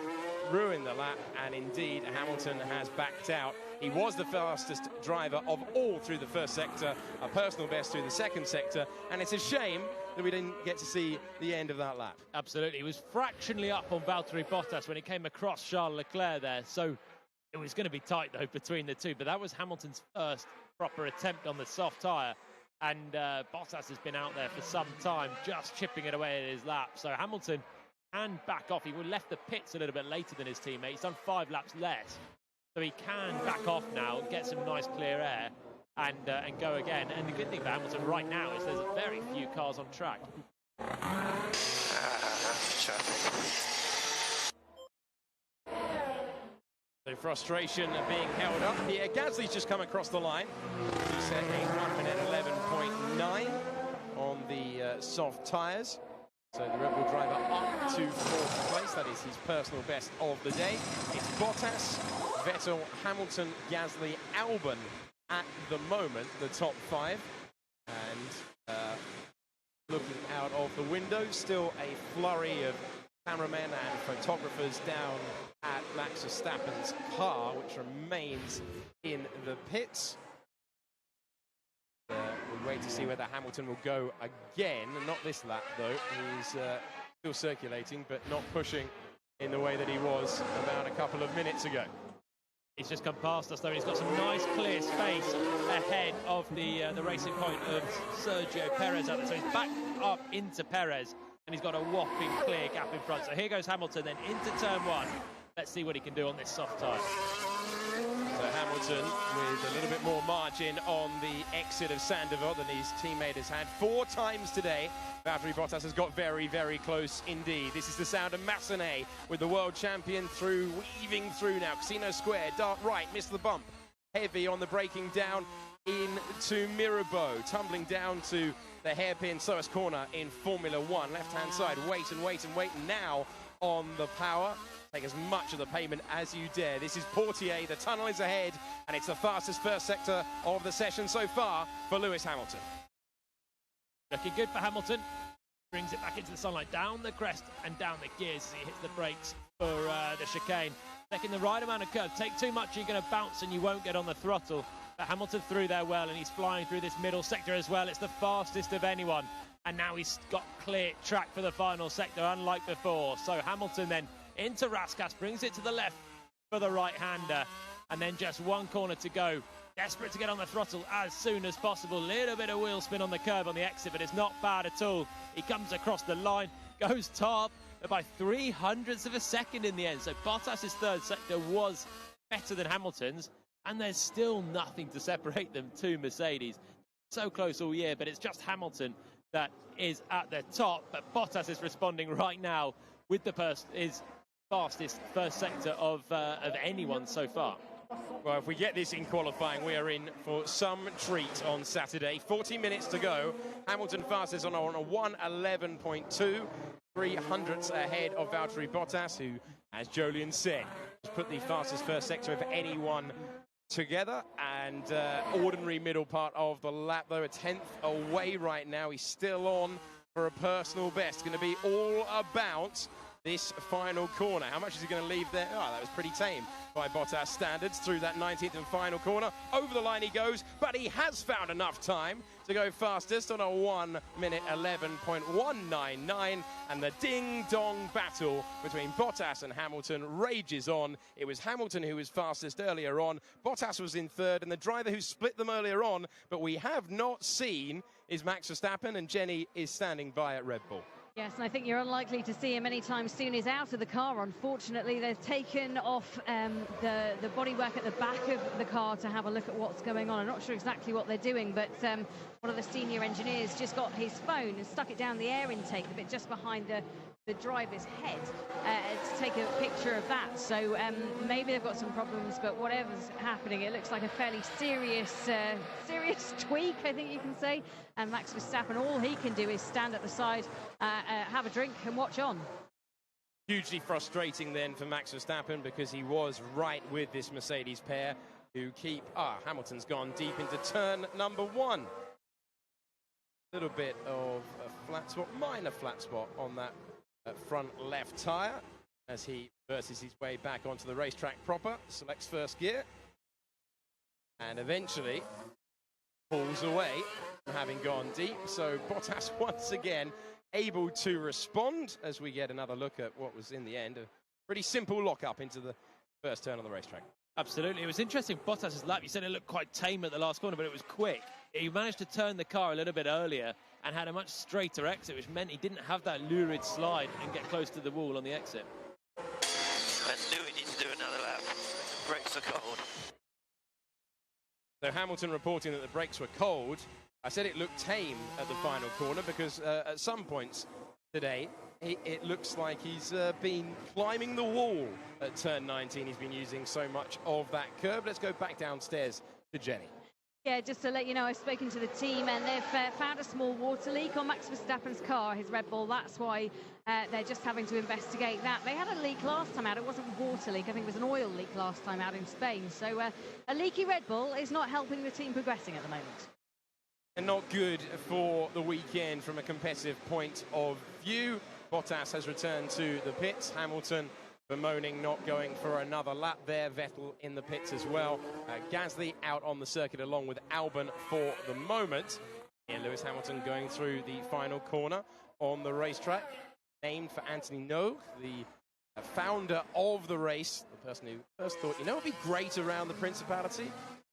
ruin the lap, and indeed Hamilton has backed out. He was the fastest driver of all through the first sector, a personal best through the second sector, and it's a shame that we didn't get to see the end of that lap. Absolutely. He was fractionally up on Valtteri Bottas when he came across Charles Leclerc there, so it was going to be tight, though, between the two, but that was Hamilton's first proper attempt on the soft tyre, and Bottas has been out there for some time, just chipping it away at his lap, so Hamilton can back off. He left the pits a little bit later than his teammate. He's done 5 laps less. So he can back off now, get some nice clear air, and go again. And the good thing for Hamilton right now is there's very few cars on track. So frustration being held up. Yeah, Gasly's just come across the line. He set a 1 minute 11.9 on the soft tyres. So the Red Bull driver up to 4th place. That is his personal best of the day. It's Bottas, Vettel, Hamilton, Gasly, Albon at the moment, the top 5. And looking out of the window, still a flurry of cameramen and photographers down at Max Verstappen's car, which remains in the pits. We'll wait to see whether Hamilton will go again. Not this lap, though. He's still circulating, but not pushing in the way that he was about a couple of minutes ago. He's just come past us, though. He's got some nice clear space ahead of the racing point of Sergio Perez out there. So he's back up into Perez, and he's got a whopping clear gap in front. So here goes Hamilton then into turn 1. Let's see what he can do on this soft tyre. So Hamilton with a little bit more margin on the exit of Sandoval than his teammate has had 4 times today. Valtteri Bottas has got very, very close indeed. This is the sound of Massenet with the world champion weaving through now. Casino Square, dark right, missed the bump. Heavy on the braking down into Mirabeau, tumbling down to the hairpin slowest corner in Formula 1. Left-hand side, wait and wait and wait. Now on the power. Take as much of the payment as you dare. This is Portier, the tunnel is ahead, and it's the fastest first sector of the session so far for Lewis Hamilton. Looking good for Hamilton. Brings it back into the sunlight, down the crest and down the gears as he hits the brakes for the chicane. Taking the right amount of curve. Take too much, you're going to bounce and you won't get on the throttle. But Hamilton through there well, and he's flying through this middle sector as well. It's the fastest of anyone. And now he's got clear track for the final sector, unlike before. So Hamilton then into Raskas, brings it to the left for the right-hander, and then just 1 corner to go. Desperate to get on the throttle as soon as possible. Little bit of wheel spin on the curve on the exit, but it's not bad at all. He comes across the line, goes top by 0.03 of a second in the end. So Bottas's 3rd sector was better than Hamilton's, and there's still nothing to separate them to Mercedes. So close all year, but it's just Hamilton that is at the top. But Bottas is responding right now with his fastest first sector of anyone so far. Well, if we get this in qualifying, we are in for some treat on Saturday. 40 minutes to go. Hamilton fastest on a 1:11.2, 300ths ahead of Valtteri Bottas, who, as Jolyon said, has put the fastest first sector of anyone together. And ordinary middle part of the lap, though, a 10th away right now. He's still on for a personal best. Going to be all about this final corner. How much is he going to leave there? Oh, that was pretty tame by Bottas standards through that 19th and final corner. Over the line he goes, but he has found enough time to go fastest on a 1:11.199, and the ding-dong battle between Bottas and Hamilton rages on. It was Hamilton who was fastest earlier on. Bottas was in 3rd, and the driver who split them earlier on, but we have not seen, is Max Verstappen, and Jenny is standing by at Red Bull. Yes, and I think you're unlikely to see him anytime soon. He's out of the car, unfortunately. They've taken off the bodywork at the back of the car to have a look at what's going on. I'm not sure exactly what they're doing, but one of the senior engineers just got his phone and stuck it down the air intake, a bit just behind the driver's head, to take a picture of that. So maybe they've got some problems, but whatever's happening, it looks like a fairly serious tweak, I think you can say. And Max Verstappen, all he can do is stand at the side, have a drink and watch on. Hugely frustrating then for Max Verstappen, because he was right with this Mercedes pair who keep... Hamilton's gone deep into turn number 1. A little bit of a flat spot, minor flat spot on that front left tyre as he reverses his way back onto the racetrack proper, selects first gear, and eventually pulls away from having gone deep. So Bottas once again able to respond as we get another look at what was in the end a pretty simple lock-up into the first turn on the racetrack. Absolutely. It was interesting, Bottas's lap. You said it looked quite tame at the last corner, but it was quick. He managed to turn the car a little bit earlier and had a much straighter exit, which meant he didn't have that lurid slide and get close to the wall on the exit. I knew he needed to do another lap. Brakes are cold. So Hamilton reporting that the brakes were cold. I said it looked tame at the final corner because at some points today, it looks like he's been climbing the wall at turn 19. He's been using so much of that curb. Let's go back downstairs to Jenny. Yeah, just to let you know, I've spoken to the team and they've found a small water leak on Max Verstappen's car, his Red Bull. That's why they're just having to investigate that. They had a leak last time out. It wasn't a water leak. I think it was an oil leak last time out in Spain. So a leaky Red Bull is not helping the team progressing at the moment. And not good for the weekend from a competitive point of view. Bottas has returned to the pits. Hamilton bemoaning not going for another lap there. Vettel in the pits as well. Gasly out on the circuit along with Albon for the moment. And Lewis Hamilton going through the final corner on the racetrack. Named for Anthony Noe, the founder of the race. The person who first thought, you know what would be great around the Principality?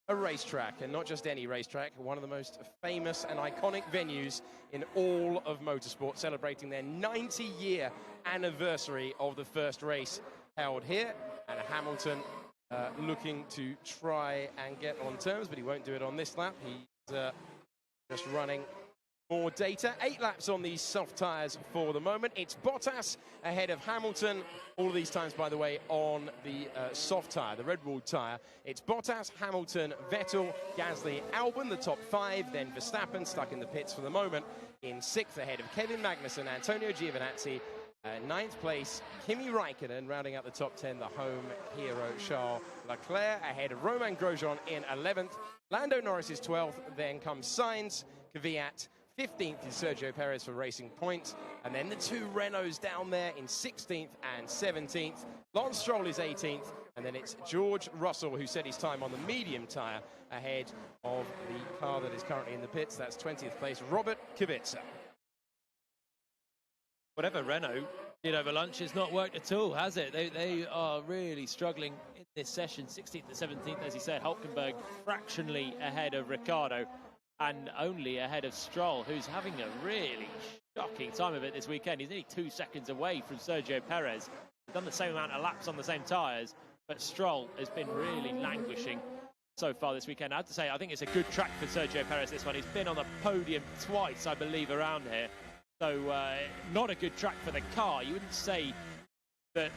A racetrack, and not just any racetrack, one of the most famous and iconic venues in all of motorsport, celebrating their 90-year anniversary of the first race held here. And Hamilton looking to try and get on terms, but he won't do it on this lap. He's just running more data. 8 laps on these soft tyres for the moment. It's Bottas ahead of Hamilton. All of these times, by the way, on the soft tyre, the Red Bull tyre. It's Bottas, Hamilton, Vettel, Gasly, Albon, the top 5. Then Verstappen stuck in the pits for the moment in 6th ahead of Kevin Magnussen, Antonio Giovinazzi. 9th place, Kimi Raikkonen, rounding out the top 10, the home hero Charles Leclerc, ahead of Romain Grosjean in 11th. Lando Norris is 12th, then comes Sainz, Kvyat. 15th is Sergio Perez for Racing Point. And then the 2 Renaults down there in 16th and 17th. Lance Stroll is 18th. And then it's George Russell, who set his time on the medium tyre, ahead of the car that is currently in the pits. That's 20th place, Robert Kubica. Whatever Renault did over lunch has not worked at all, has it? They are really struggling in this session. 16th and 17th, as he said, Hülkenberg fractionally ahead of Ricciardo and only ahead of Stroll, who's having a really shocking time of it this weekend. He's nearly 2 seconds away from Sergio Perez. He's done the same amount of laps on the same tyres, but Stroll has been really languishing so far this weekend. I have to say, I think it's a good track for Sergio Perez, this one. He's been on the podium twice, I believe, around here. So not a good track for the car. You wouldn't say that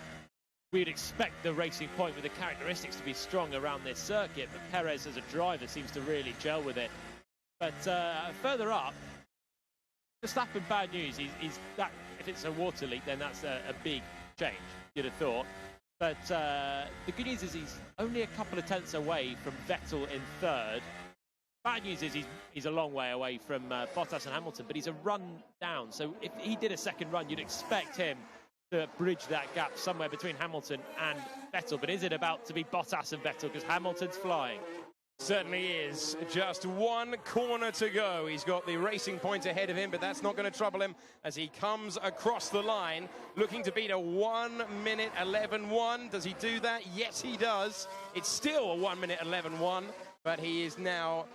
we'd expect the Racing Point with the characteristics to be strong around this circuit, but Perez as a driver seems to really gel with it. But further up, Verstappen, bad news. He's that, if it's a water leak, then that's a big change, you'd have thought. But the good news is he's only a couple of tenths away from Vettel in 3rd. Bad news is he's a long way away from Bottas and Hamilton, but he's a run down. So if he did a second run, you'd expect him to bridge that gap somewhere between Hamilton and Vettel. But is it about to be Bottas and Vettel? Because Hamilton's flying. Certainly is. Just 1 corner to go. He's got the Racing Point ahead of him, but that's not going to trouble him as he comes across the line, looking to beat a 1:11.1. Does he do that? Yes, he does. It's still a 1:11.1, but he is now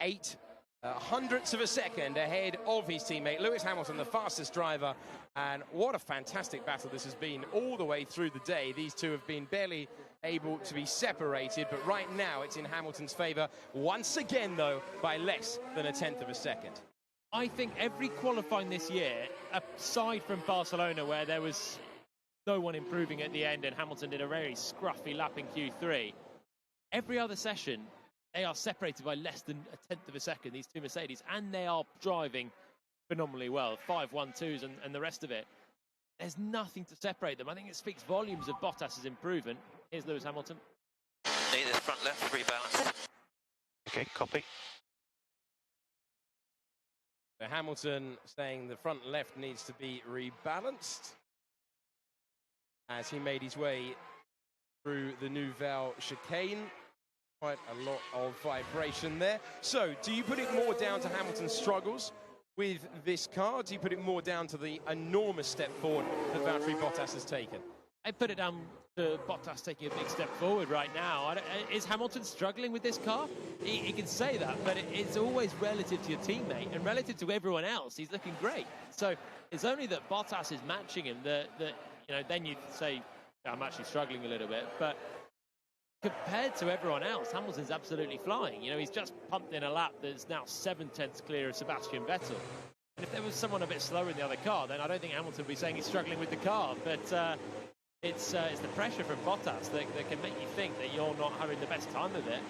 8 hundredths of a second ahead of his teammate Lewis Hamilton, the fastest driver. And what a fantastic battle this has been all the way through the day. These two have been barely able to be separated, but right now it's in Hamilton's favour. Once again, though, by less than a tenth of a second. I think every qualifying this year, aside from Barcelona, where there was no one improving at the end and Hamilton did a very scruffy lap in Q3, every other session, they are separated by less than a tenth of a second, these two Mercedes, and they are driving phenomenally well. 5.12s and the rest of it. There's nothing to separate them. I think it speaks volumes of Bottas' improvement. Here's Lewis Hamilton. Need the front left rebalance. Okay, copy. So Hamilton saying the front left needs to be rebalanced as he made his way through the Nouvelle chicane. Quite a lot of vibration there. So, do you put it more down to Hamilton's struggles with this car? Do you put it more down to the enormous step forward that Valtteri Bottas has taken? I put it down to Bottas taking a big step forward right now. Is Hamilton struggling with this car? He can say that, but it's always relative to your teammate, and relative to everyone else, he's looking great. So it's only that Bottas is matching him that then you say, I'm actually struggling a little bit. But compared to everyone else, Hamilton's absolutely flying. He's just pumped in a lap that's now 7/10 clear of Sebastian Vettel. And if there was someone a bit slower in the other car, then I don't think Hamilton would be saying he's struggling with the car. But it's the pressure from Bottas that can make you think that you're not having the best time of it.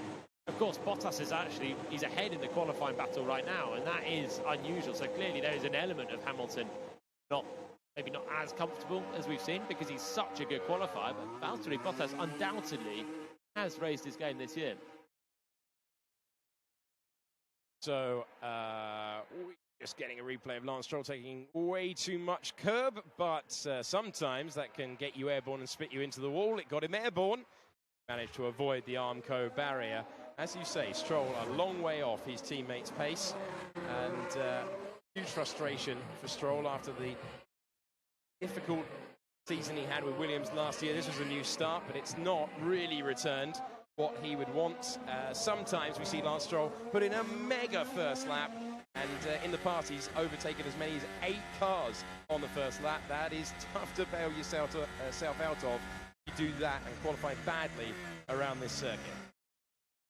Of course, Bottas he's ahead in the qualifying battle right now, and that is unusual. So clearly there is an element of Hamilton maybe not as comfortable as we've seen, because he's such a good qualifier. But Valtteri Bottas undoubtedly has raised his game this year. So we're just getting a replay of Lance Stroll taking way too much curb, but sometimes that can get you airborne and spit you into the wall. It got him airborne, managed to avoid the Armco barrier. As you say, Stroll a long way off his teammate's pace, and huge frustration for Stroll after the difficult season he had with Williams last year. This was a new start, but it's not really returned what he would want. Sometimes we see Lance Stroll put in a mega first lap, and in the past he's overtaken as many as 8 cars on the first lap. That is tough to bail yourself out of. You do that and qualify badly around this circuit.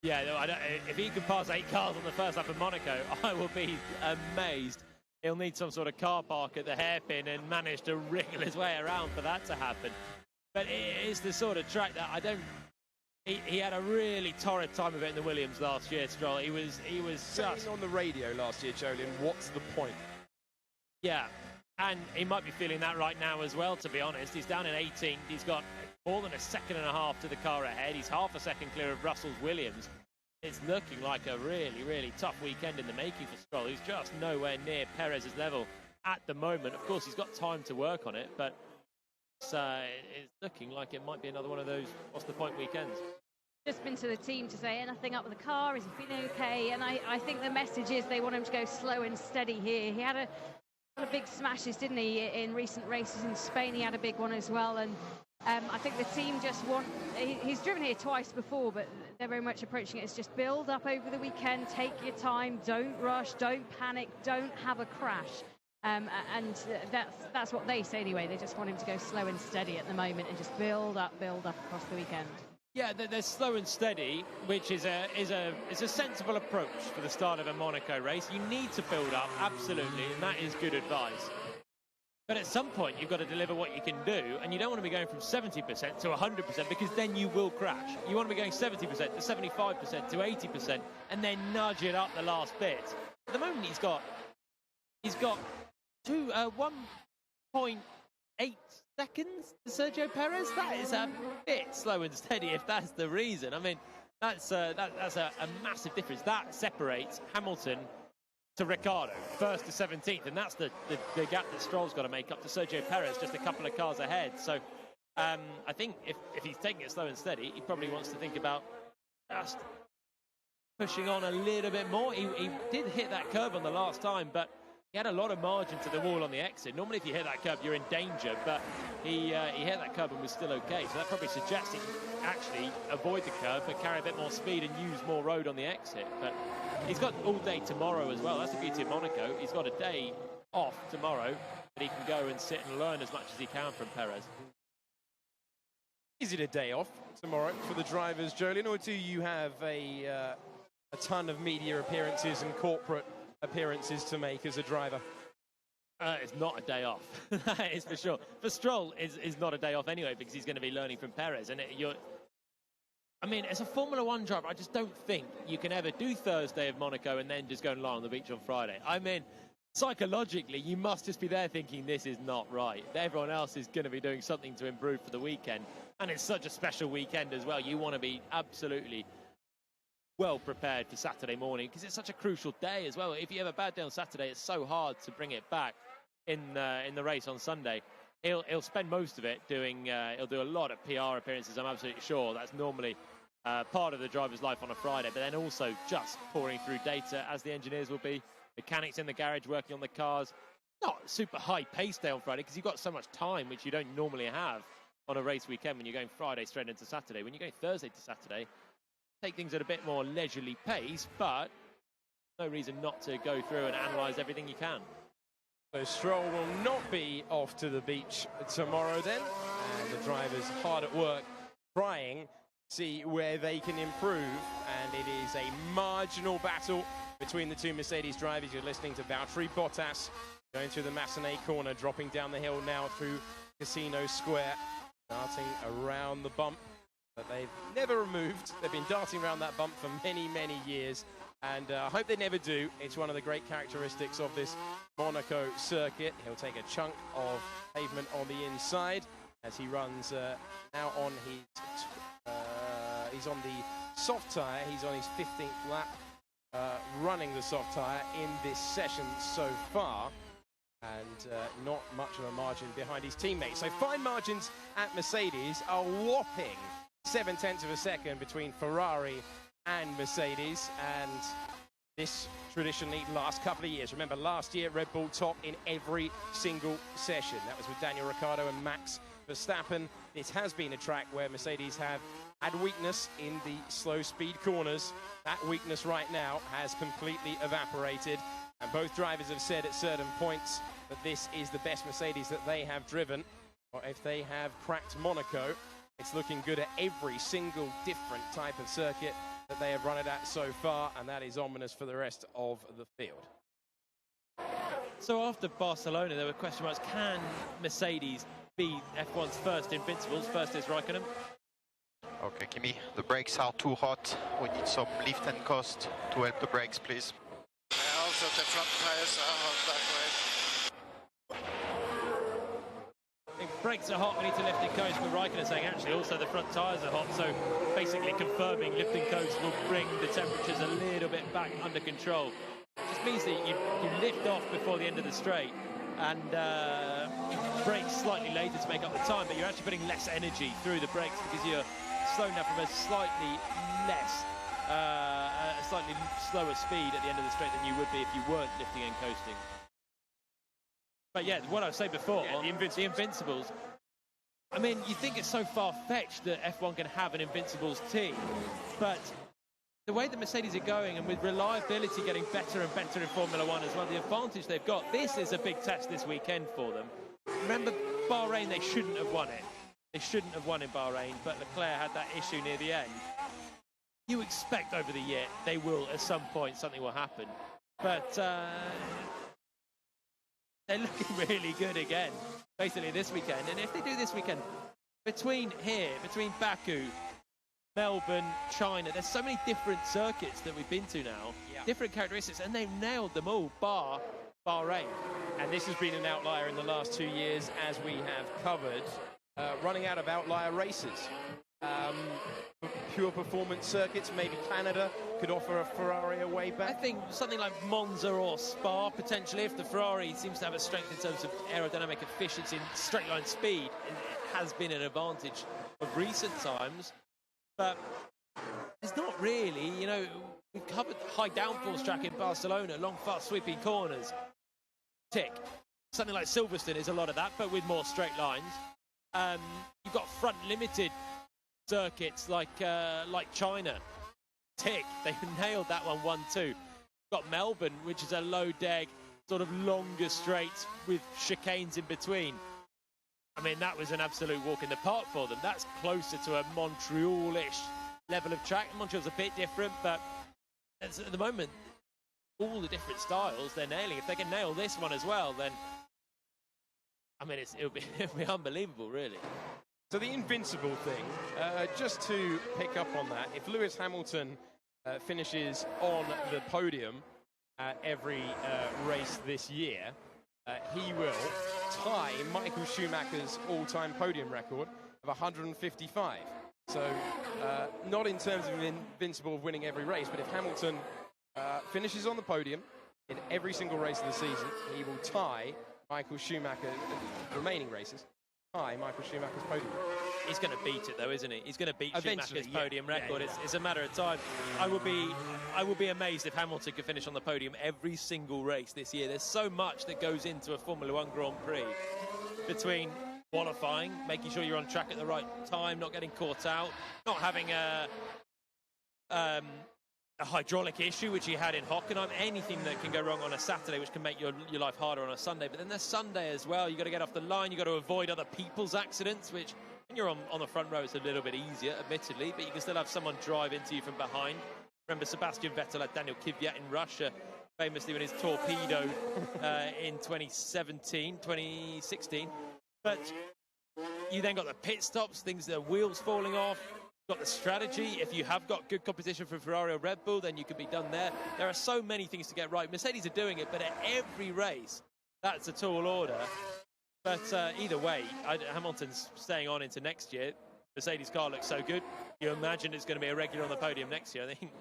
Yeah, if he can pass 8 cars on the first lap of Monaco, I will be amazed. He'll need some sort of car park at the hairpin and manage to wriggle his way around for that to happen. But it is the sort of track that I don't... He had a really torrid time of it in the Williams last year, Stroll. He was just... on the radio last year, Jolien, what's the point? Yeah, and he might be feeling that right now as well, to be honest. He's down in 18th. He's got more than a second and a half to the car ahead. He's half a second clear of Russell's Williams. It's looking like a really, really tough weekend in the making for Stroll. He's just nowhere near Perez's level at the moment. Of course, he's got time to work on it, but it's looking like it might be another one of those what's the point weekends. Just been to the team to say anything up with the car, is he feeling okay? And I think the message is they want him to go slow and steady here. He had a big smashes, didn't he, in recent races in Spain? He had a big one as well, and I think the team just he's driven here twice before, but they're very much approaching it as just build up over the weekend, take your time, don't rush, don't panic, don't have a crash. And that's what they say anyway. They just want him to go slow and steady at the moment and just build up across the weekend. Yeah, they're slow and steady, which is a sensible approach for the start of a Monaco race. You need to build up, absolutely, and that is good advice. But at some point, you've got to deliver what you can do, and you don't want to be going from 70% to 100% because then you will crash. You want to be going 70% to 75% to 80% and then nudge it up the last bit. At the moment, he's got 1.8 seconds to Sergio Perez. That is a bit slow and steady if that's the reason. I mean, that's a massive difference. That separates Hamilton to Ricciardo, 1st to 17th, and that's the gap that Stroll's got to make up to Sergio Perez, just a couple of cars ahead. So I think if he's taking it slow and steady, he probably wants to think about just pushing on a little bit more. He did hit that curb on the last time, but he had a lot of margin to the wall on the exit. Normally if you hit that curb, you're in danger, but he hit that curb and was still okay. So that probably suggests he can actually avoid the curb, but carry a bit more speed and use more road on the exit. But he's got all day tomorrow as well. That's the beauty of Monaco. He's got a day off tomorrow that he can go and sit and learn as much as he can from Perez. Is it a day off tomorrow for the drivers, Jolien, or do you have a ton of media appearances and corporate appearances to make as a driver? It's not a day off. That is for sure. For Stroll, is not a day off anyway because he's going to be learning from Perez. And as a Formula One driver, I just don't think you can ever do Thursday of Monaco and then just go and lie on the beach on Friday. I mean, psychologically, you must just be there thinking this is not right. Everyone else is going to be doing something to improve for the weekend. And it's such a special weekend as well. You want to be absolutely well prepared for Saturday morning because it's such a crucial day as well. If you have a bad day on Saturday, it's so hard to bring it back in the race on Sunday. He'll spend most of it he'll do a lot of PR appearances, I'm absolutely sure. That's normally part of the driver's life on a Friday, but then also just pouring through data as the engineers will be. Mechanics in the garage working on the cars. Not super high pace day on Friday because you've got so much time, which you don't normally have on a race weekend when you're going Friday straight into Saturday. When you're going Thursday to Saturday, take things at a bit more leisurely pace, but no reason not to go through and analyse everything you can. So Stroll will not be off to the beach tomorrow then, and the drivers hard at work trying to see where they can improve, and it is a marginal battle between the two Mercedes drivers. You're listening to Valtteri Bottas going through the Massenet corner, dropping down the hill now through Casino Square, darting around the bump that they've never removed. They've been darting around that bump for many, many years, and I hope they never do. It's one of the great characteristics of this Monaco circuit. He'll take a chunk of pavement on the inside as he runs now on his he's on the soft tyre. He's on his 15th lap, running the soft tyre in this session so far, and not much of a margin behind his teammates. So fine margins at Mercedes, a whopping 0.7 of a second between Ferrari and Mercedes, and this traditionally last couple of years. Remember, last year Red Bull top in every single session. That was with Daniel Ricciardo and Max Verstappen. This has been a track where Mercedes have had weakness in the slow speed corners. That weakness right now has completely evaporated, and both drivers have said at certain points that this is the best Mercedes that they have driven. Or if they have cracked Monaco, it's looking good at every single different type of circuit that they have run it at so far, and that is ominous for the rest of the field. So after Barcelona, there were question marks. Can Mercedes be F1's first invincibles? First is Raikkonen. Okay, Kimi, the brakes are too hot. We need some lift and coast to help the brakes, please. Also, the front tires are hot that way. If brakes are hot, we need to lift and coast. But Raikkonen saying actually also the front tyres are hot. So basically confirming lift and coast will bring the temperatures a little bit back under control. It just means that you lift off before the end of the straight and brake slightly later to make up the time, but you're actually putting less energy through the brakes because you're slowing down from a slightly slower speed at the end of the straight than you would be if you weren't lifting and coasting. But yeah, what I was saying before, the Invincibles, I mean, you think it's so far-fetched that F1 can have an Invincibles team, but the way that Mercedes are going, and with reliability getting better and better in Formula One as well, the advantage they've got, this is a big test this weekend for them. Remember Bahrain, they shouldn't have won it. They shouldn't have won in Bahrain, but Leclerc had that issue near the end. You expect over the year they will, at some point, something will happen. But they're looking really good again, basically this weekend. And if they do this weekend, between Baku, Melbourne, China, there's so many different circuits that we've been to now, different characteristics, and they've nailed them all, bar Bahrain. And this has been an outlier in the last 2 years, as we have covered, running out of outlier races. Pure performance circuits, maybe Canada could offer a Ferrari a way back. I think something like Monza or Spa, potentially, if the Ferrari seems to have a strength in terms of aerodynamic efficiency and straight line speed, it has been an advantage of recent times. But it's not really, you know, we've covered the high downforce track in Barcelona, long, fast, sweeping corners. Tick. Something like Silverstone is a lot of that, but with more straight lines. You've got front limited circuits like China. Tick. They've nailed that one 1-2. Got Melbourne, which is a low deck, sort of longer straights with chicanes in between. I mean, that was an absolute walk in the park for them. That's closer to a Montreal-ish level of track. Montreal's a bit different, but at the moment, all the different styles they're nailing. If they can nail this one as well, then I mean, it'll be unbelievable, really. So the invincible thing, just to pick up on that, if Lewis Hamilton finishes on the podium at every race this year, he will tie Michael Schumacher's all-time podium record of 155. So not in terms of invincible of winning every race, but if Hamilton finishes on the podium in every single race of the season, he will tie Michael Schumacher, remaining races, tie Michael Schumacher's podium. He's going to beat it, though, isn't he? He's going to beat Eventually, Schumacher's podium record. Yeah. It's a matter of time. I will be amazed if Hamilton could finish on the podium every single race this year. There's so much that goes into a Formula One Grand Prix, between qualifying, making sure you're on track at the right time, not getting caught out, not having a hydraulic issue, which he had in Hockenheim. Anything that can go wrong on a Saturday, which can make your life harder on a Sunday. But then there's Sunday as well. You've got to get off the line. You've got to avoid other people's accidents, which when you're on the front row, it's a little bit easier, admittedly, but you can still have someone drive into you from behind. Remember, Sebastian Vettel had Daniel Kvyat in Russia, famously when his torpedo in 2016. But you then got the pit stops, the wheels falling off. Got the strategy. If you have got good competition from Ferrari or Red Bull, then you can be done there. There are so many things to get right. Mercedes are doing it, but at every race, that's a tall order. But either way, Hamilton's staying on into next year. Mercedes car looks so good. You imagine it's going to be a regular on the podium next year. I think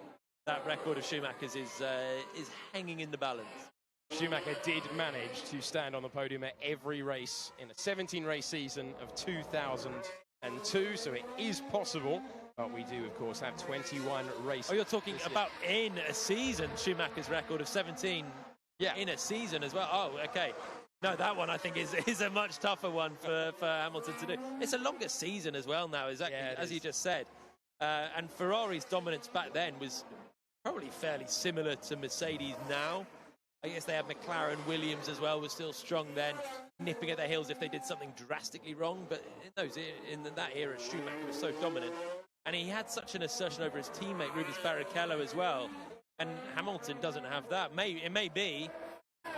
that record of Schumacher's is hanging in the balance. Schumacher did manage to stand on the podium at every race in a 17-race season of 2002, so it is possible. But we do, of course, have 21 races. Oh, you're talking about in a season, Schumacher's record of 17 in a season as well. Oh, okay. No, that one I think is a much tougher one for Hamilton to do. It's a longer season as well now, exactly, as you just said. And Ferrari's dominance back then was probably fairly similar to Mercedes now. I guess they had McLaren, Williams as well, was still strong then, nipping at their heels if they did something drastically wrong. But in that era, Schumacher was so dominant. And he had such an assertion over his teammate, Rubens Barrichello, as well. And Hamilton doesn't have that. It may be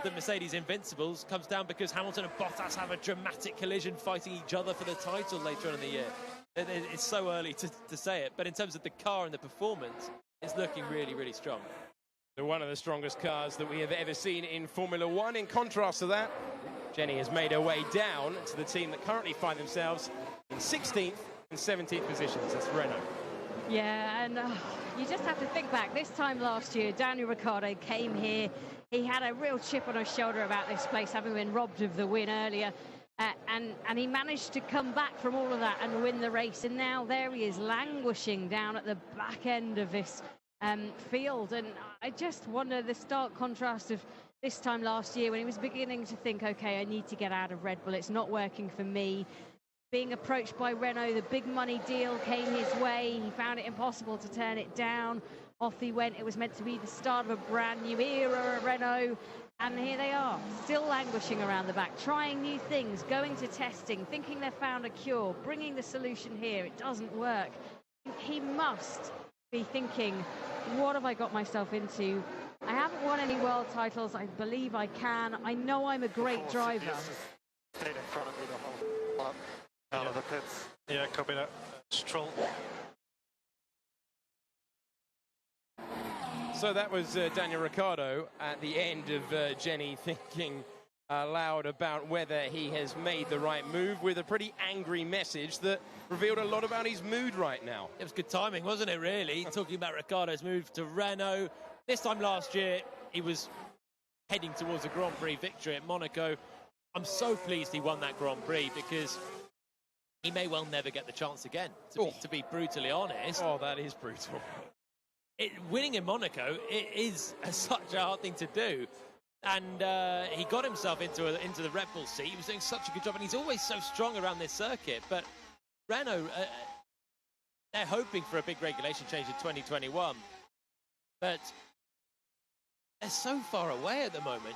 that Mercedes Invincibles comes down because Hamilton and Bottas have a dramatic collision fighting each other for the title later on in the year. It's so early to say it. But in terms of the car and the performance, it's looking really, really strong. They're one of the strongest cars that we have ever seen in Formula One. In contrast to that, Jenny has made her way down to the team that currently find themselves in 16th and 17th positions. That's Renault. Yeah, and you just have to think back. This time last year, Daniel Ricciardo came here. He had a real chip on his shoulder about this place, having been robbed of the win earlier. And he managed to come back from all of that and win the race. And now there he is, languishing down at the back end of this field. And I just wonder the stark contrast of this time last year when he was beginning to think, okay, I need to get out of Red Bull. It's not working for me. Being approached by Renault, the big money deal came his way. He found it impossible to turn it down. Off he went. It was meant to be the start of a brand new era at Renault. And here they are, still languishing around the back, trying new things, going to testing, thinking they've found a cure, bringing the solution here. It doesn't work. He must be thinking, what have I got myself into? I haven't won any world titles. I believe I can. I know I'm a great driver. Stayed in front of me the whole lap. Out of the pits. Yeah, copy that. Stroll. So that was Daniel Ricciardo at the end of Jenny thinking aloud about whether he has made the right move, with a pretty angry message that revealed a lot about his mood right now. It was good timing, wasn't it, really? Talking about Ricciardo's move to Renault. This time last year, he was heading towards a Grand Prix victory at Monaco. I'm so pleased he won that Grand Prix because he may well never get the chance again, to be brutally honest. Oh, that is brutal. Winning in Monaco, it is such a hard thing to do. And he got himself into the Red Bull seat. He was doing such a good job, and he's always so strong around this circuit. But Renault, they're hoping for a big regulation change in 2021. But they're so far away at the moment.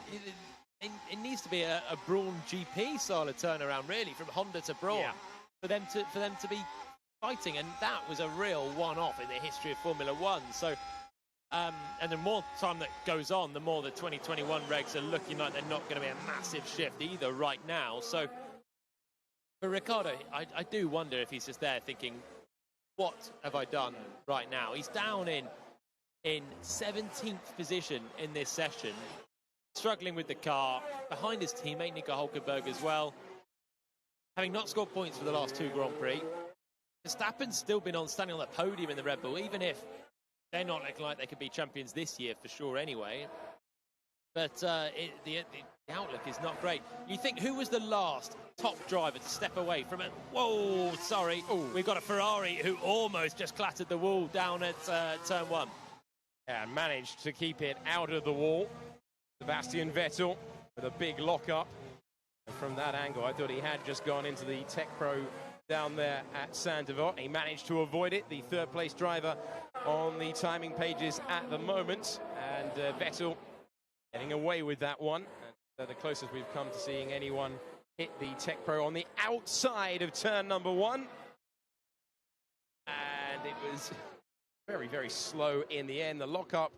It needs to be a Brawn GP style of turnaround, really, from Honda to Brawn, for them to be fighting. And that was a real one-off in the history of Formula One. So, and the more time that goes on, the more the 2021 regs are looking like they're not going to be a massive shift either right now. So for Ricciardo, I do wonder if he's just there thinking, what have I done right now? He's down in 17th position in this session, struggling with the car, behind his teammate Nico Hülkenberg as well, having not scored points for the last two Grand Prix. Verstappen's still been standing on the podium in the Red Bull, even if they're not looking like they could be champions this year for sure anyway. But the outlook is not great. You think, who was the last top driver to step away from it? Whoa, sorry. Ooh. We've got a Ferrari who almost just clattered the wall down at turn one. And managed to keep it out of the wall. Sebastian Vettel with a big lock-up. From that angle, I thought he had just gone into the Tech Pro down there at Saint-Devote. He managed to avoid it, the third place driver on the timing pages at the moment. And Vettel getting away with that one. And, the closest we've come to seeing anyone hit the Tech Pro on the outside of turn number 1. And it was very, very slow in the end. The lockup,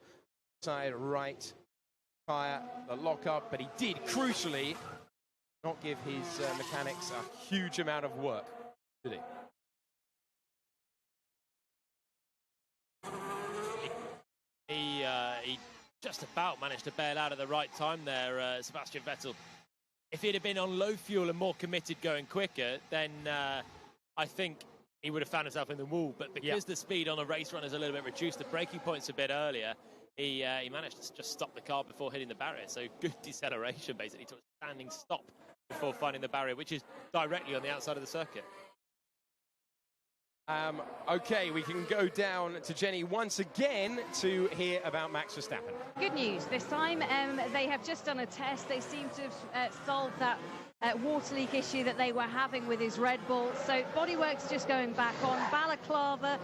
side right tire, the lockup, but he did crucially not give his mechanics a huge amount of work, did he? He just about managed to bail out at the right time there, Sebastian Vettel. If he'd have been on low fuel and more committed going quicker, then I think he would have found himself in the wall. But because the speed on a race run is a little bit reduced, the braking point's a bit earlier, he managed to just stop the car before hitting the barrier. So good deceleration, basically, to a standing stop before finding the barrier, which is directly on the outside of the circuit. Okay, we can go down to Jenny once again to hear about Max Verstappen. Good news. This time they have just done a test. They seem to have solved that water leak issue that they were having with his Red Bull. So bodywork's just going back on. Balaclava,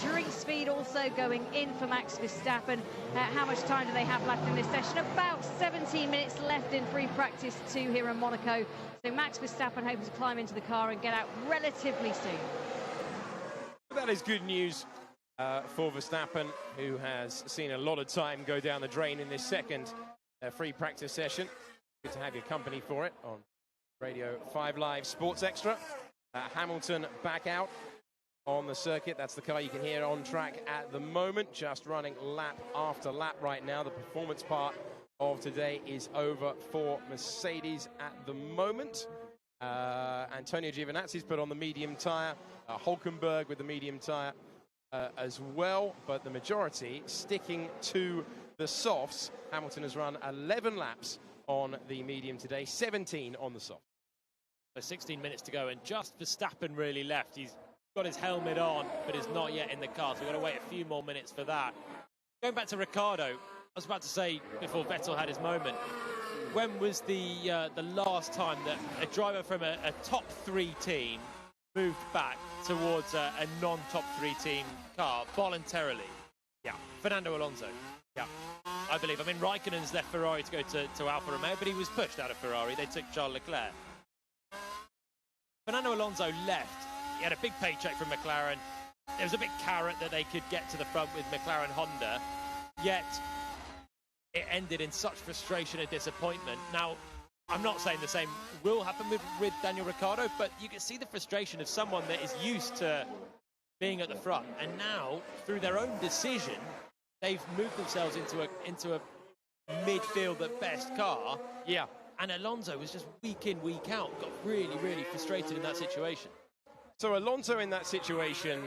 drink speed also going in for Max Verstappen. How much time do they have left in this session? About 17 minutes left in free practice 2 here in Monaco. So Max Verstappen hoping to climb into the car and get out relatively soon. That is good news for Verstappen, who has seen a lot of time go down the drain in this second free practice session. Good to have your company for it on Radio 5 Live Sports Extra. Hamilton back out on the circuit. That's the car you can hear on track at the moment, just running lap after lap right now. The performance part of today is over for Mercedes at the moment. Antonio Giovinazzi's put on the medium tyre. Hulkenberg with the medium tyre as well, but the majority sticking to the softs. Hamilton has run 11 laps on the medium today, 17 on the soft. So 16 minutes to go, and just Verstappen really left. He's got his helmet on, but is not yet in the car, so we've got to wait a few more minutes for that. Going back to Ricciardo, I was about to say, before Vettel had his moment, when was the last time that a driver from a top 3 team moved back towards a non-top 3 team car voluntarily? Yeah. Fernando Alonso. Yeah. I believe. I mean, Raikkonen's left Ferrari to go to Alfa Romeo, but he was pushed out of Ferrari. They took Charles Leclerc. Fernando Alonso left. He had a big paycheck from McLaren. There was a big carrot that they could get to the front with McLaren Honda, yet it ended in such frustration and disappointment. Now, I'm not saying the same will happen with Daniel Ricciardo, but you can see the frustration of someone that is used to being at the front, and now, through their own decision, they've moved themselves into a midfield at best car. Yeah. And Alonso was just week in, week out, got really, really frustrated in that situation. So Alonso in that situation,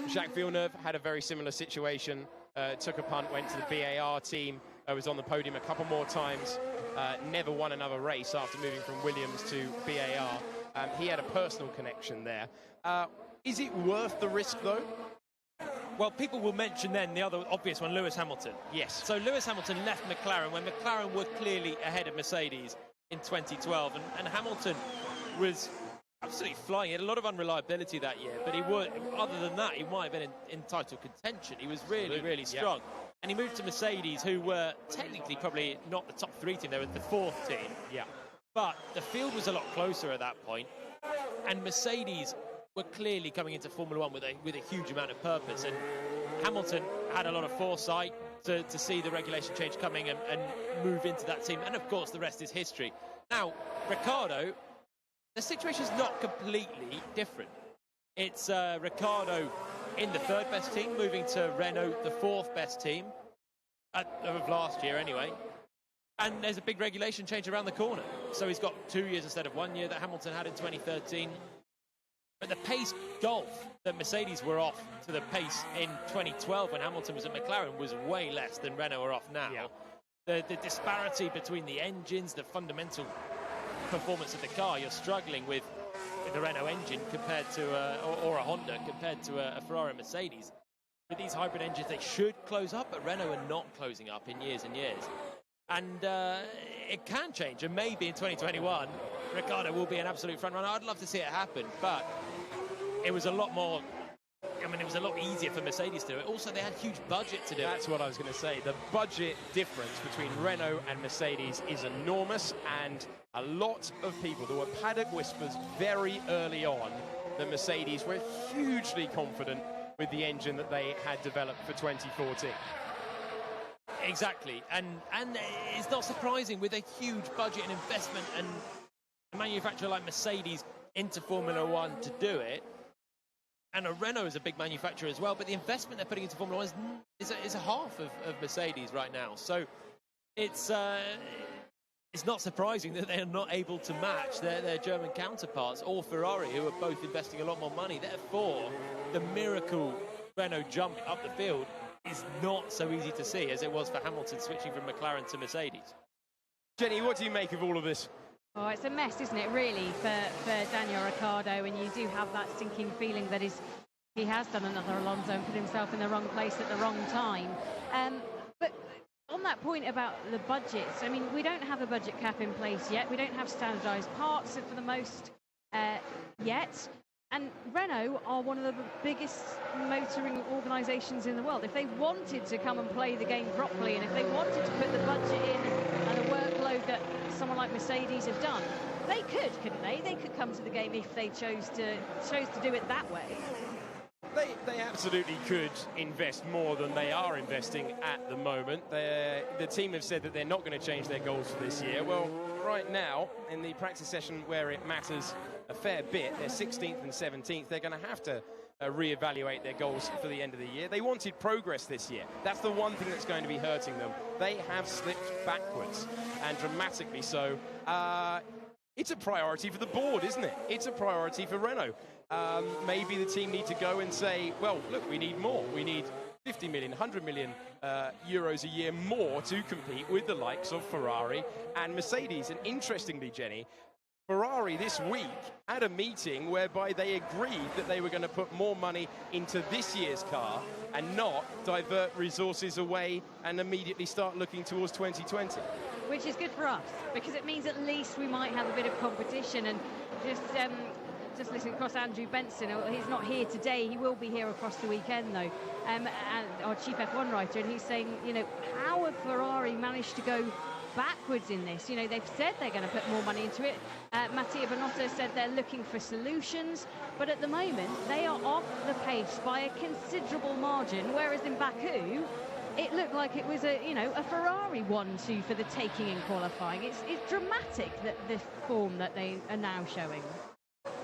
Jacques Villeneuve had a very similar situation. Took a punt, went to the BAR team, was on the podium a couple more times, never won another race after moving from Williams to BAR. He had a personal connection there. Is it worth the risk, though? Well, people will mention then the other obvious one, Lewis Hamilton. Yes. So Lewis Hamilton left McLaren when McLaren were clearly ahead of Mercedes in 2012, and Hamilton was absolutely flying. He had a lot of unreliability that year, but other than that, he might have been in title contention. He was really, really strong. Yeah. And he moved to Mercedes, who were technically probably not the top 3 team. They were the 4th team. Yeah. But the field was a lot closer at that point, and Mercedes were clearly coming into Formula 1 with a huge amount of purpose. And Hamilton had a lot of foresight to see the regulation change coming and move into that team. And, of course, the rest is history. Now, Ricciardo, the situation's not completely different. It's Ricciardo in the 3rd best team, moving to Renault, the 4th best team, of last year anyway. And there's a big regulation change around the corner. So he's got 2 years instead of 1 year that Hamilton had in 2013. But the pace golf that Mercedes were off to the pace in 2012 when Hamilton was at McLaren was way less than Renault are off now. Yeah. The disparity between the engines, the fundamental performance of the car, you're struggling with the Renault engine compared to or a Honda compared to a Ferrari and Mercedes. With these hybrid engines, they should close up, but Renault are not closing up in years and years. And it can change, and maybe in 2021, Ricciardo will be an absolute front runner. I'd love to see it happen, but it was a lot more. I mean, it was a lot easier for Mercedes to do it. Also, they had huge budget to do it. That's what I was going to say. The budget difference between Renault and Mercedes is enormous, and a lot of people, there were paddock whispers very early on that Mercedes were hugely confident with the engine that they had developed for 2014. Exactly, and it's not surprising with a huge budget and investment and a manufacturer like Mercedes into Formula One to do it. And a Renault is a big manufacturer as well, but the investment they're putting into Formula One is a half of Mercedes right now. So it's not surprising that they're not able to match their German counterparts or Ferrari, who are both investing a lot more money. Therefore, the miracle Renault jump up the field is not so easy to see as it was for Hamilton switching from McLaren to Mercedes. Jenny, what do you make of all of this? Oh, it's a mess, isn't it, really, for Daniel Ricciardo, and you do have that sinking feeling that he has done another Alonso and put himself in the wrong place at the wrong time. But on that point about the budgets, I mean, we don't have a budget cap in place yet. We don't have standardised parts for the most yet. And Renault are one of the biggest motoring organisations in the world. If they wanted to come and play the game properly, and if they wanted to put the budget in and the workload that someone like Mercedes have done, they could, couldn't they? They could come to the game if they chose to do it that way. They absolutely could invest more than they are investing at the moment. The team have said that they're not going to change their goals for this year. Well, right now, in the practice session where it matters a fair bit, they're 16th and 17th. They're going to have to reevaluate their goals for the end of the year. They wanted progress this year. That's the one thing that's going to be hurting them. They have slipped backwards, and dramatically so. It's a priority for the board, isn't it? It's a priority for Renault. Maybe the team need to go and say, well, look, we need more. We need 50 million, 100 million euros a year more to compete with the likes of Ferrari and Mercedes. And interestingly, Jenny, Ferrari this week had a meeting whereby they agreed that they were going to put more money into this year's car and not divert resources away and immediately start looking towards 2020. Which is good for us, because it means at least we might have a bit of competition. And just listening across Andrew Benson, he's not here today, he will be here across the weekend though, and our chief F1 writer, and he's saying, you know, how have Ferrari managed to go backwards in this? You know, they've said they're going to put more money into it. Mattia Binotto said they're looking for solutions, but at the moment they are off the pace by a considerable margin, whereas in Baku it looked like it was a Ferrari 1-2 for the taking in qualifying. It's dramatic, that the form that they are now showing.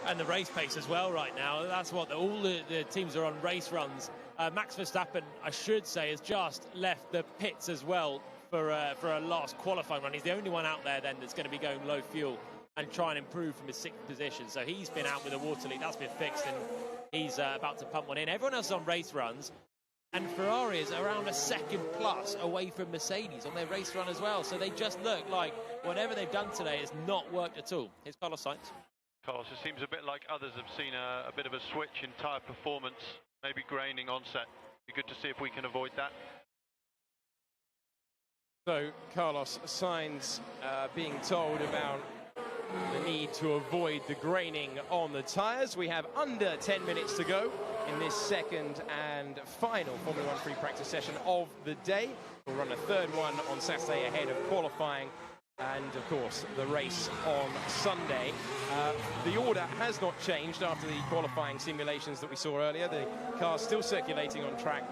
And the race pace as well right now. That's what all the teams are on race runs. Max Verstappen, I should say, has just left the pits as well for a last qualifying run. He's the only one out there then that's going to be going low fuel and try and improve from his 6th position. So he's been out with a water leak. That's been fixed, and he's about to pump one in. Everyone else is on race runs, and Ferrari is around a second plus away from Mercedes on their race run as well. So they just look like whatever they've done today has not worked at all. Here's Carlos Sainz. Carlos, it seems a bit like others have seen a bit of a switch in tyre performance, maybe graining onset. Be good to see if we can avoid that. So Carlos Sainz being told about the need to avoid the graining on the tyres. We have under 10 minutes to go in this second and final Formula 1 free practice session of the day. We'll run a third one on Saturday ahead of qualifying and, of course, the race on Sunday. The order has not changed after the qualifying simulations that we saw earlier. The car's still circulating on track,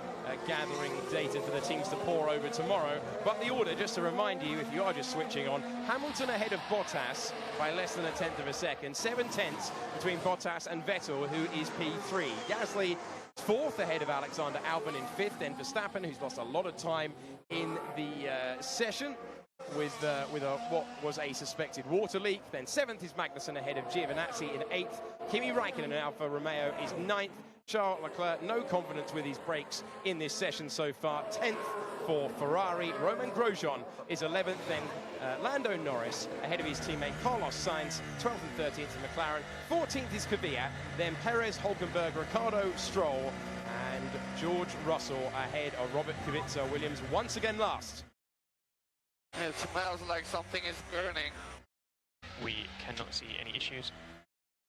gathering data for the teams to pour over tomorrow. But the order, just to remind you, if you are just switching on, Hamilton ahead of Bottas by less than a tenth of a second. 7/10 between Bottas and Vettel, who is P3. Gasly 4th ahead of Alexander Albon in 5th. Then Verstappen, who's lost a lot of time in the session with what was a suspected water leak. Then 7th is Magnussen ahead of Giovinazzi in 8th. Kimi Raikkonen in Alfa Romeo is 9th. Charles Leclerc, no confidence with his brakes in this session so far. 10th for Ferrari. Romain Grosjean is 11th. Then Lando Norris ahead of his teammate Carlos Sainz. 12th and 13th is McLaren. 14th is Kvyat. Then Perez, Hulkenberg, Ricciardo, Stroll, and George Russell ahead of Robert Kubica. Williams once again last. It smells like something is burning. We cannot see any issues.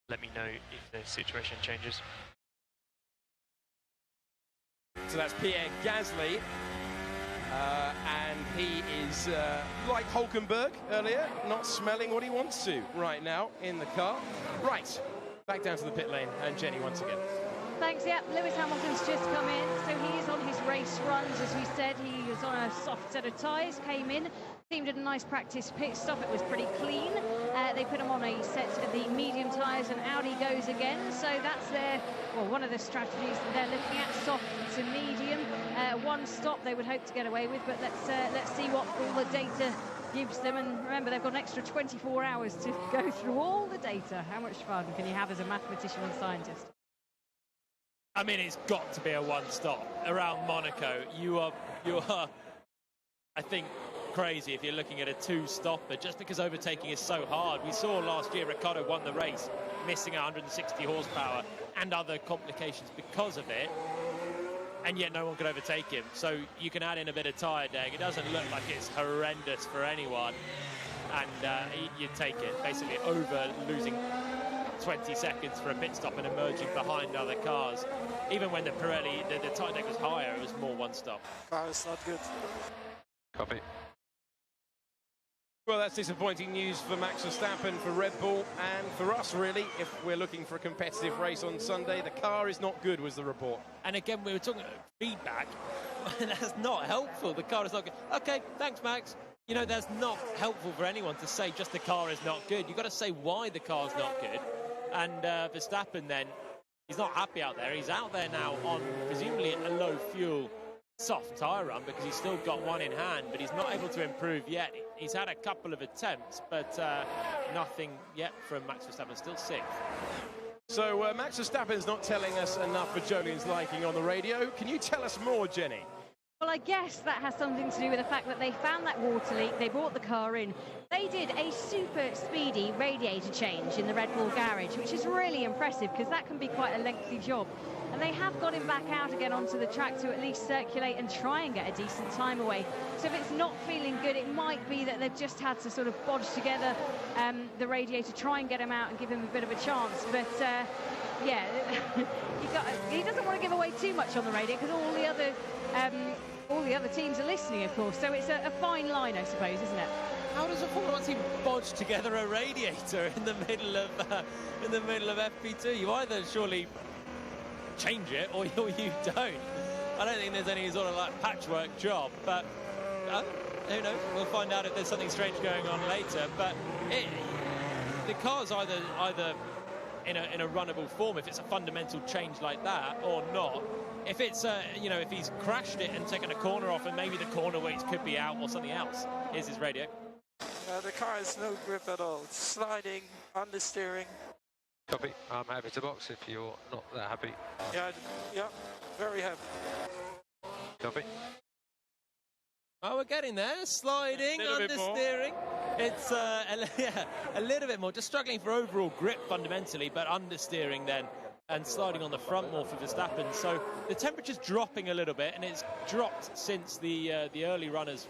Let me know if the situation changes. So that's Pierre Gasly. And he is, like Hulkenberg earlier, not smelling what he wants to right now in the car. Right, back down to the pit lane, and Jenny once again. Thanks, yeah. Lewis Hamilton's just come in, so he is on his race runs, as we said. He was on a soft set of tyres, came in, team did a nice practice pit stop. It was pretty clean. They put him on a set of the medium tyres, and out he goes again. So that's one of the strategies that they're looking at, soft to medium. One stop they would hope to get away with, but let's see what all the data gives them. And remember, they've got an extra 24 hours to go through all the data. How much fun can you have as a mathematician and scientist? I mean, it's got to be a one-stop around Monaco. You are, I think, crazy if you're looking at a two-stopper, just because overtaking is so hard. We saw last year Ricciardo won the race, missing 160 horsepower and other complications because of it, and yet no one could overtake him. So you can add in a bit of tyre deg. It doesn't look like it's horrendous for anyone, and you take it, basically over losing 20 seconds for a pit stop and emerging behind other cars. Even when the Pirelli, the tyre deck was higher, it was more one stop. Car is not good. Copy. Well, that's disappointing news for Max Verstappen, for Red Bull, and for us, really, if we're looking for a competitive race on Sunday. The car is not good, was the report. And again, we were talking about feedback, and that's not helpful. The car is not good. Okay, thanks, Max. You know, that's not helpful for anyone to say just the car is not good. You've got to say why the car's not good. And Verstappen, then, he's not happy out there. He's out there now on presumably a low fuel soft tyre run because he's still got one in hand, but he's not able to improve yet. He's had a couple of attempts, but nothing yet from Max Verstappen, still sixth. So Max Verstappen's not telling us enough for Jolene's liking on the radio. Can you tell us more, Jenny? Well, I guess that has something to do with the fact that they found that water leak, they brought the car in. They did a super speedy radiator change in the Red Bull garage, which is really impressive because that can be quite a lengthy job. And they have got him back out again onto the track to at least circulate and try and get a decent time away. So if it's not feeling good, it might be that they've just had to sort of bodge together the radiator, try and get him out and give him a bit of a chance. But yeah, he doesn't want to give away too much on the radio because all the other teams are listening, of course. So it's a fine line, I suppose, isn't it? How does a Formula 1 team bodge together a radiator in the middle of FP2? You either surely change it or you don't. I don't think there's any sort of like patchwork job, but who knows? We'll find out if there's something strange going on later. But the car's either in a runnable form if it's a fundamental change like that, or not. If it's if he's crashed it and taken a corner off, and maybe the corner weights could be out or something else. Here's his radio. The car has no grip at all. It's sliding, understeering. Copy. I'm happy to box if you're not that happy. Yeah, very happy. Copy. Oh, we're getting there. Sliding, understeering. It's a little bit more. Just struggling for overall grip fundamentally, but understeering then and sliding on the front more for Verstappen. So the temperature's dropping a little bit, and it's dropped since the early runners,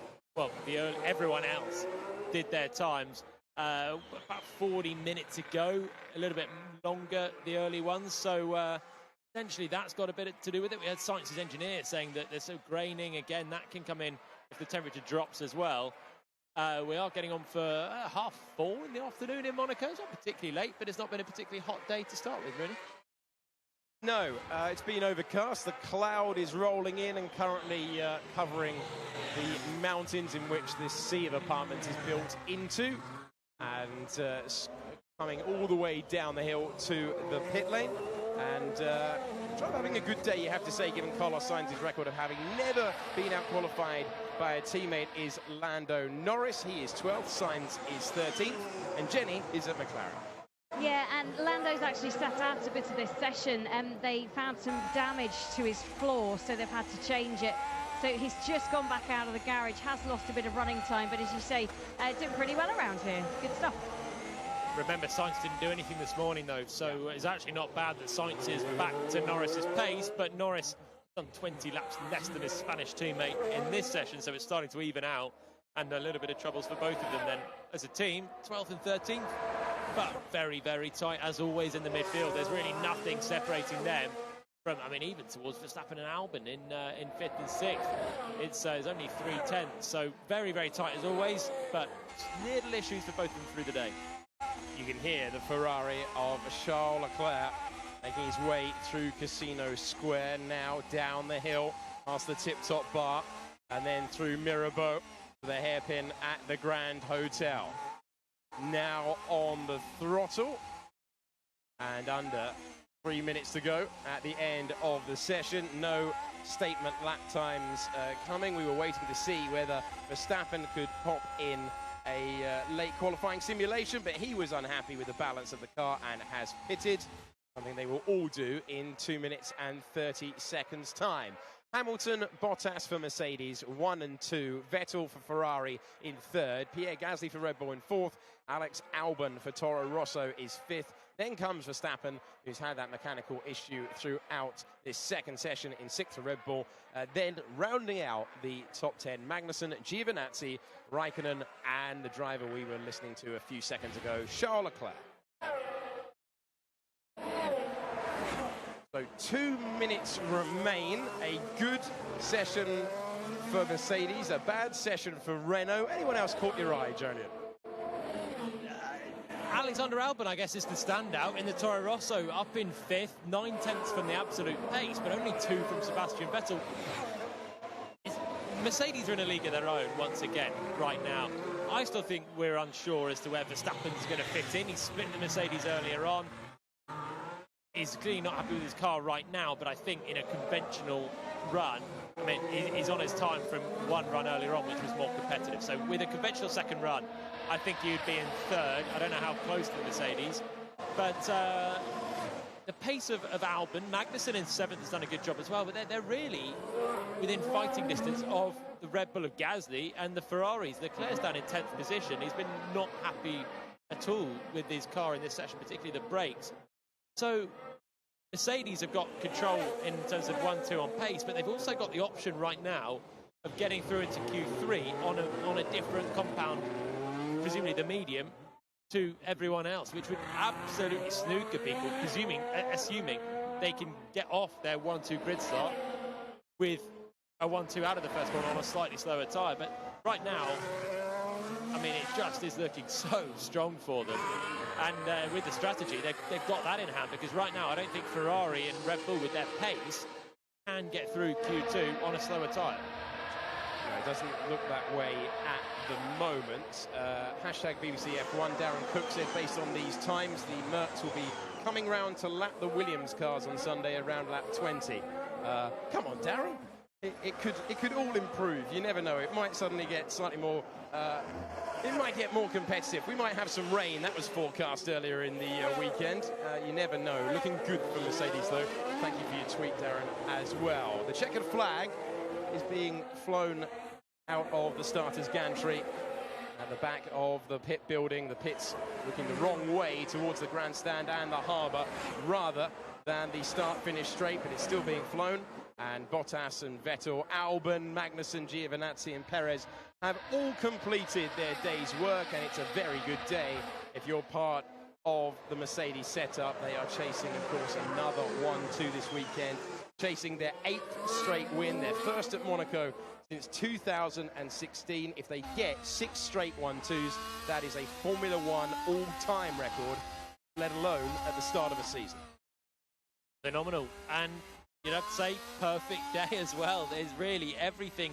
everyone else did their times. About 40 minutes ago, a little bit longer, the early ones. So essentially that's got a bit to do with it. We had Sainz's engineer saying that they're so graining. Again, that can come in if the temperature drops as well. We are getting on for 4:30 in the afternoon in Monaco. It's not particularly late, but it's not been a particularly hot day to start with, really. No, it's been overcast. The cloud is rolling in and currently covering the mountains in which this sea of apartments is built into, and coming all the way down the hill to the pit lane. And having a good day, you have to say, given Carlos Sainz's record of having never been out-qualified by a teammate, is Lando Norris. He is 12th, Sainz is 13th, and Jenny is at McLaren. Yeah, and Lando's actually sat out a bit of this session, and they found some damage to his floor, so they've had to change it. So he's just gone back out of the garage, has lost a bit of running time, but as you say, doing pretty well around here. Good stuff. Remember, Sainz didn't do anything this morning, though, so it's actually not bad that Sainz is back to Norris's pace, but Norris done 20 laps less than his Spanish teammate in this session, so it's starting to even out. and a little bit of troubles for both of them then. As a team, 12th and 13th, but very, very tight as always in the midfield. There's really nothing separating them from, I mean, even towards Verstappen and Albon in 5th and 6th. It's only 3/10, so very, very tight as always, but little issues for both of them through the day. You can hear the Ferrari of Charles Leclerc making his way through Casino Square, now down the hill past the tip-top bar and then through Mirabeau to the hairpin at the Grand Hotel. Now on the throttle and under 3 minutes to go at the end of the session. No statement lap times coming. We were waiting to see whether Verstappen could pop in a late qualifying simulation, but he was unhappy with the balance of the car and has pitted, something they will all do in 2 minutes and 30 seconds time. Hamilton, Bottas for Mercedes, 1 and 2. Vettel for Ferrari in 3rd. Pierre Gasly for Red Bull in 4th. Alex Albon for Toro Rosso is 5th. Then comes Verstappen, who's had that mechanical issue throughout this second session in 6th for Red Bull. Then rounding out the top 10, Magnussen, Giovinazzi, Raikkonen, and the driver we were listening to a few seconds ago, Charles Leclerc. So 2 minutes remain. A good session for Mercedes, a bad session for Renault. Anyone else caught your eye, Jonian? Alexander Albon, I guess, is the standout in the Toro Rosso, up in 5th, 9/10 from the absolute pace, but only 2 from Sebastian Vettel. Mercedes are in a league of their own once again right now. I still think we're unsure as to where Verstappen's going to fit in. He split the Mercedes earlier on. He's clearly not happy with his car right now, but I think in a conventional run, I mean, he's on his time from one run earlier on, which was more competitive. So with a conventional second run, I think he'd be in 3rd. I don't know how close to the Mercedes, but the pace of Albon, Magnussen in 7th has done a good job as well, but they're really within fighting distance of the Red Bull of Gasly and the Ferraris. Leclerc's down in 10th position. He's been not happy at all with his car in this session, particularly the brakes. So Mercedes have got control in terms of 1-2 on pace, but they've also got the option right now of getting through into Q3 on a different compound, presumably the medium, to everyone else, which would absolutely snooker people, assuming they can get off their 1-2 grid start with a 1-2 out of the first one on a slightly slower tyre. But right now, I mean, it just is looking so strong for them. And with the strategy, they've got that in hand, because right now I don't think Ferrari and Red Bull, with their pace, can get through Q2 on a slower tyre. No, it doesn't look that way at the moment. Hashtag BBC F1, Darren Cook said, based on these times, the Mercs will be coming round to lap the Williams cars on Sunday around lap 20. Come on, Darren. It could all improve. You never know. It might suddenly get slightly more... it might get more competitive. We might have some rain. That was forecast earlier in the weekend. You never know. Looking good for Mercedes, though. Thank you for your tweet, Darren, as well. The checkered flag is being flown out of the starter's gantry at the back of the pit building. The pit's looking the wrong way towards the grandstand and the harbour, rather than the start-finish straight, but it's still being flown. And Bottas and Vettel, Albon, Magnussen, Giovinazzi and Perez have all completed their day's work, and it's a very good day if you're part of the Mercedes setup. They are chasing, of course, another 1-2 this weekend, chasing their 8th straight win, their first at Monaco since 2016. If they get 6 straight 1-2s, that is a Formula One all-time record, let alone at the start of a season. Phenomenal. And you'd have to say perfect day as well. There's really everything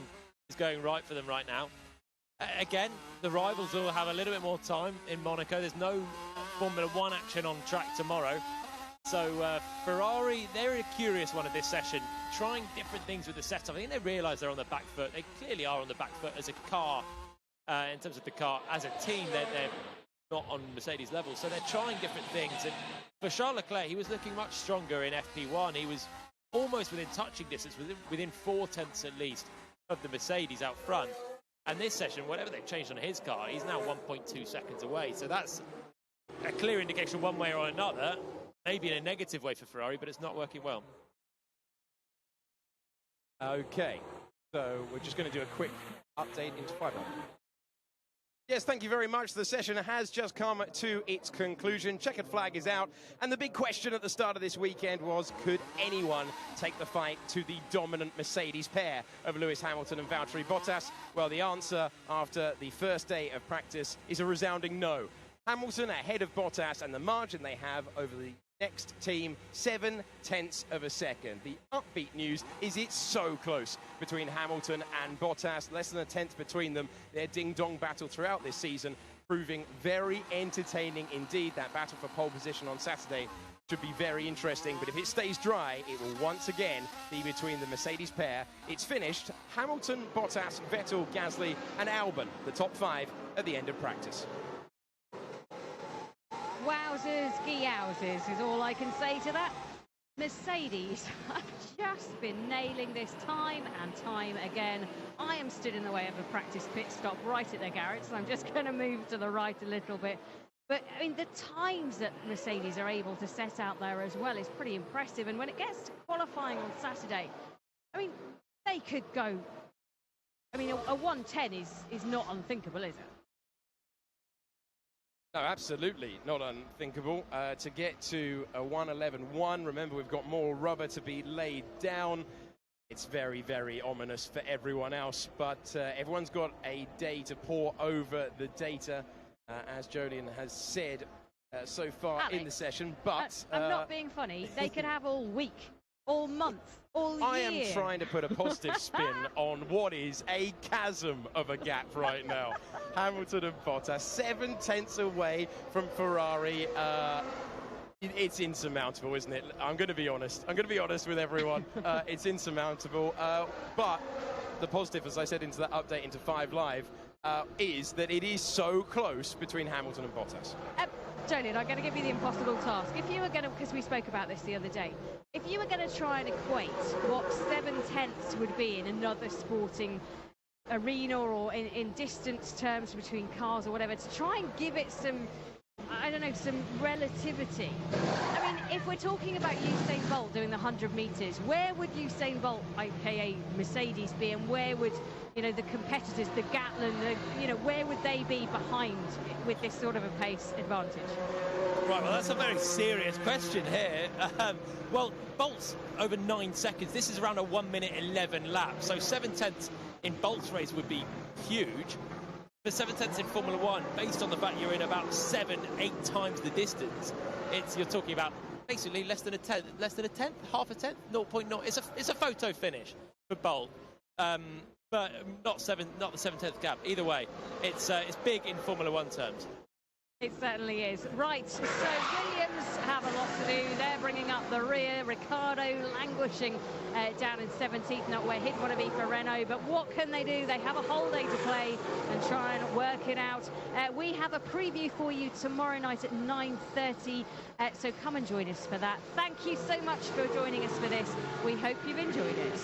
is going right for them right now. Again, the rivals will have a little bit more time in Monaco. There's no Formula One action on track tomorrow. So Ferrari, they're a curious one of this session, trying different things with the setup. I think they realise they're on the back foot. They clearly are on the back foot as a car, in terms of the car. As a team, they're not on Mercedes level, so they're trying different things. And for Charles Leclerc, he was looking much stronger in FP1. He was almost within touching distance, within 4/10 at least of the Mercedes out front. And this session, whatever they've changed on his car, he's now 1.2 seconds away. So that's a clear indication one way or another, maybe in a negative way for Ferrari, but it's not working well. Okay, so we're just going to do a quick update into 5 Yes, thank you very much. The session has just come to its conclusion. Checkered flag is out. And the big question at the start of this weekend was, could anyone take the fight to the dominant Mercedes pair of Lewis Hamilton and Valtteri Bottas? Well, the answer after the first day of practice is a resounding no. Hamilton ahead of Bottas, and the margin they have over the next team, 0.7 of a second. The upbeat news is it's so close between Hamilton and Bottas, less than a tenth between them. Their ding-dong battle throughout this season proving very entertaining indeed. That battle for pole position on Saturday should be very interesting, but if it stays dry, it will once again be between the Mercedes pair. It's finished. Hamilton, Bottas, Vettel, Gasly and Albon, the top 5 at the end of practice. Wowzers, gee-owzers is all I can say to that. Mercedes have just been nailing this time and time again. I am stood in the way of a practice pit stop right at their garage, so I'm just going to move to the right a little bit. But, I mean, the times that Mercedes are able to set out there as well is pretty impressive. And when it gets to qualifying on Saturday, I mean, they could go... I mean, a 110 is not unthinkable, is it? No, absolutely not unthinkable. To get to a 1:11.1, remember we've got more rubber to be laid down. It's very, very ominous for everyone else, but everyone's got a day to pore over the data, as Jolien has said so far Alex, in the session. But I'm not being funny. They could have all week, all month, all year. I am trying to put a positive spin on what is a chasm of a gap right now. Hamilton and Bottas, 0.7 away from Ferrari. It's insurmountable, isn't it? I'm going to be honest. I'm going to be honest with everyone. It's insurmountable. But the positive, as I said into that update into 5 Live, is that it is so close between Hamilton and Bottas. Jolien, I'm going to give you the impossible task. If you were going to, because we spoke about this the other day, if you were going to try and equate what 0.7 would be in another sporting arena or in distance terms between cars or whatever, to try and give it some, I don't know, some relativity. I mean, if we're talking about Usain Bolt doing the 100 metres, where would Usain Bolt, aka Mercedes, be, and where would, you know, the competitors, the Gatlin, where would they be behind with this sort of a pace advantage? Right, well, that's a very serious question here. Well, Bolt's over 9 seconds. This is around a 1:11 lap. So 0.7 in Bolt's race would be huge. For 0.7 in Formula One, based on the fact you're in about 7-8 times the distance, you're talking about basically less than a tenth, half a tenth, 0.0. It's a photo finish for Bolt. But not the 0.7 gap. Either way, it's big in Formula One terms. It certainly is. Right, so Williams have a lot to do. They're bringing up the rear. Ricciardo languishing down in 17th, not where he'd want to be for Renault. But what can they do? They have a whole day to play and try and work it out. We have a preview for you tomorrow night at 9:30. So come and join us for that. Thank you so much for joining us for this. We hope you've enjoyed it.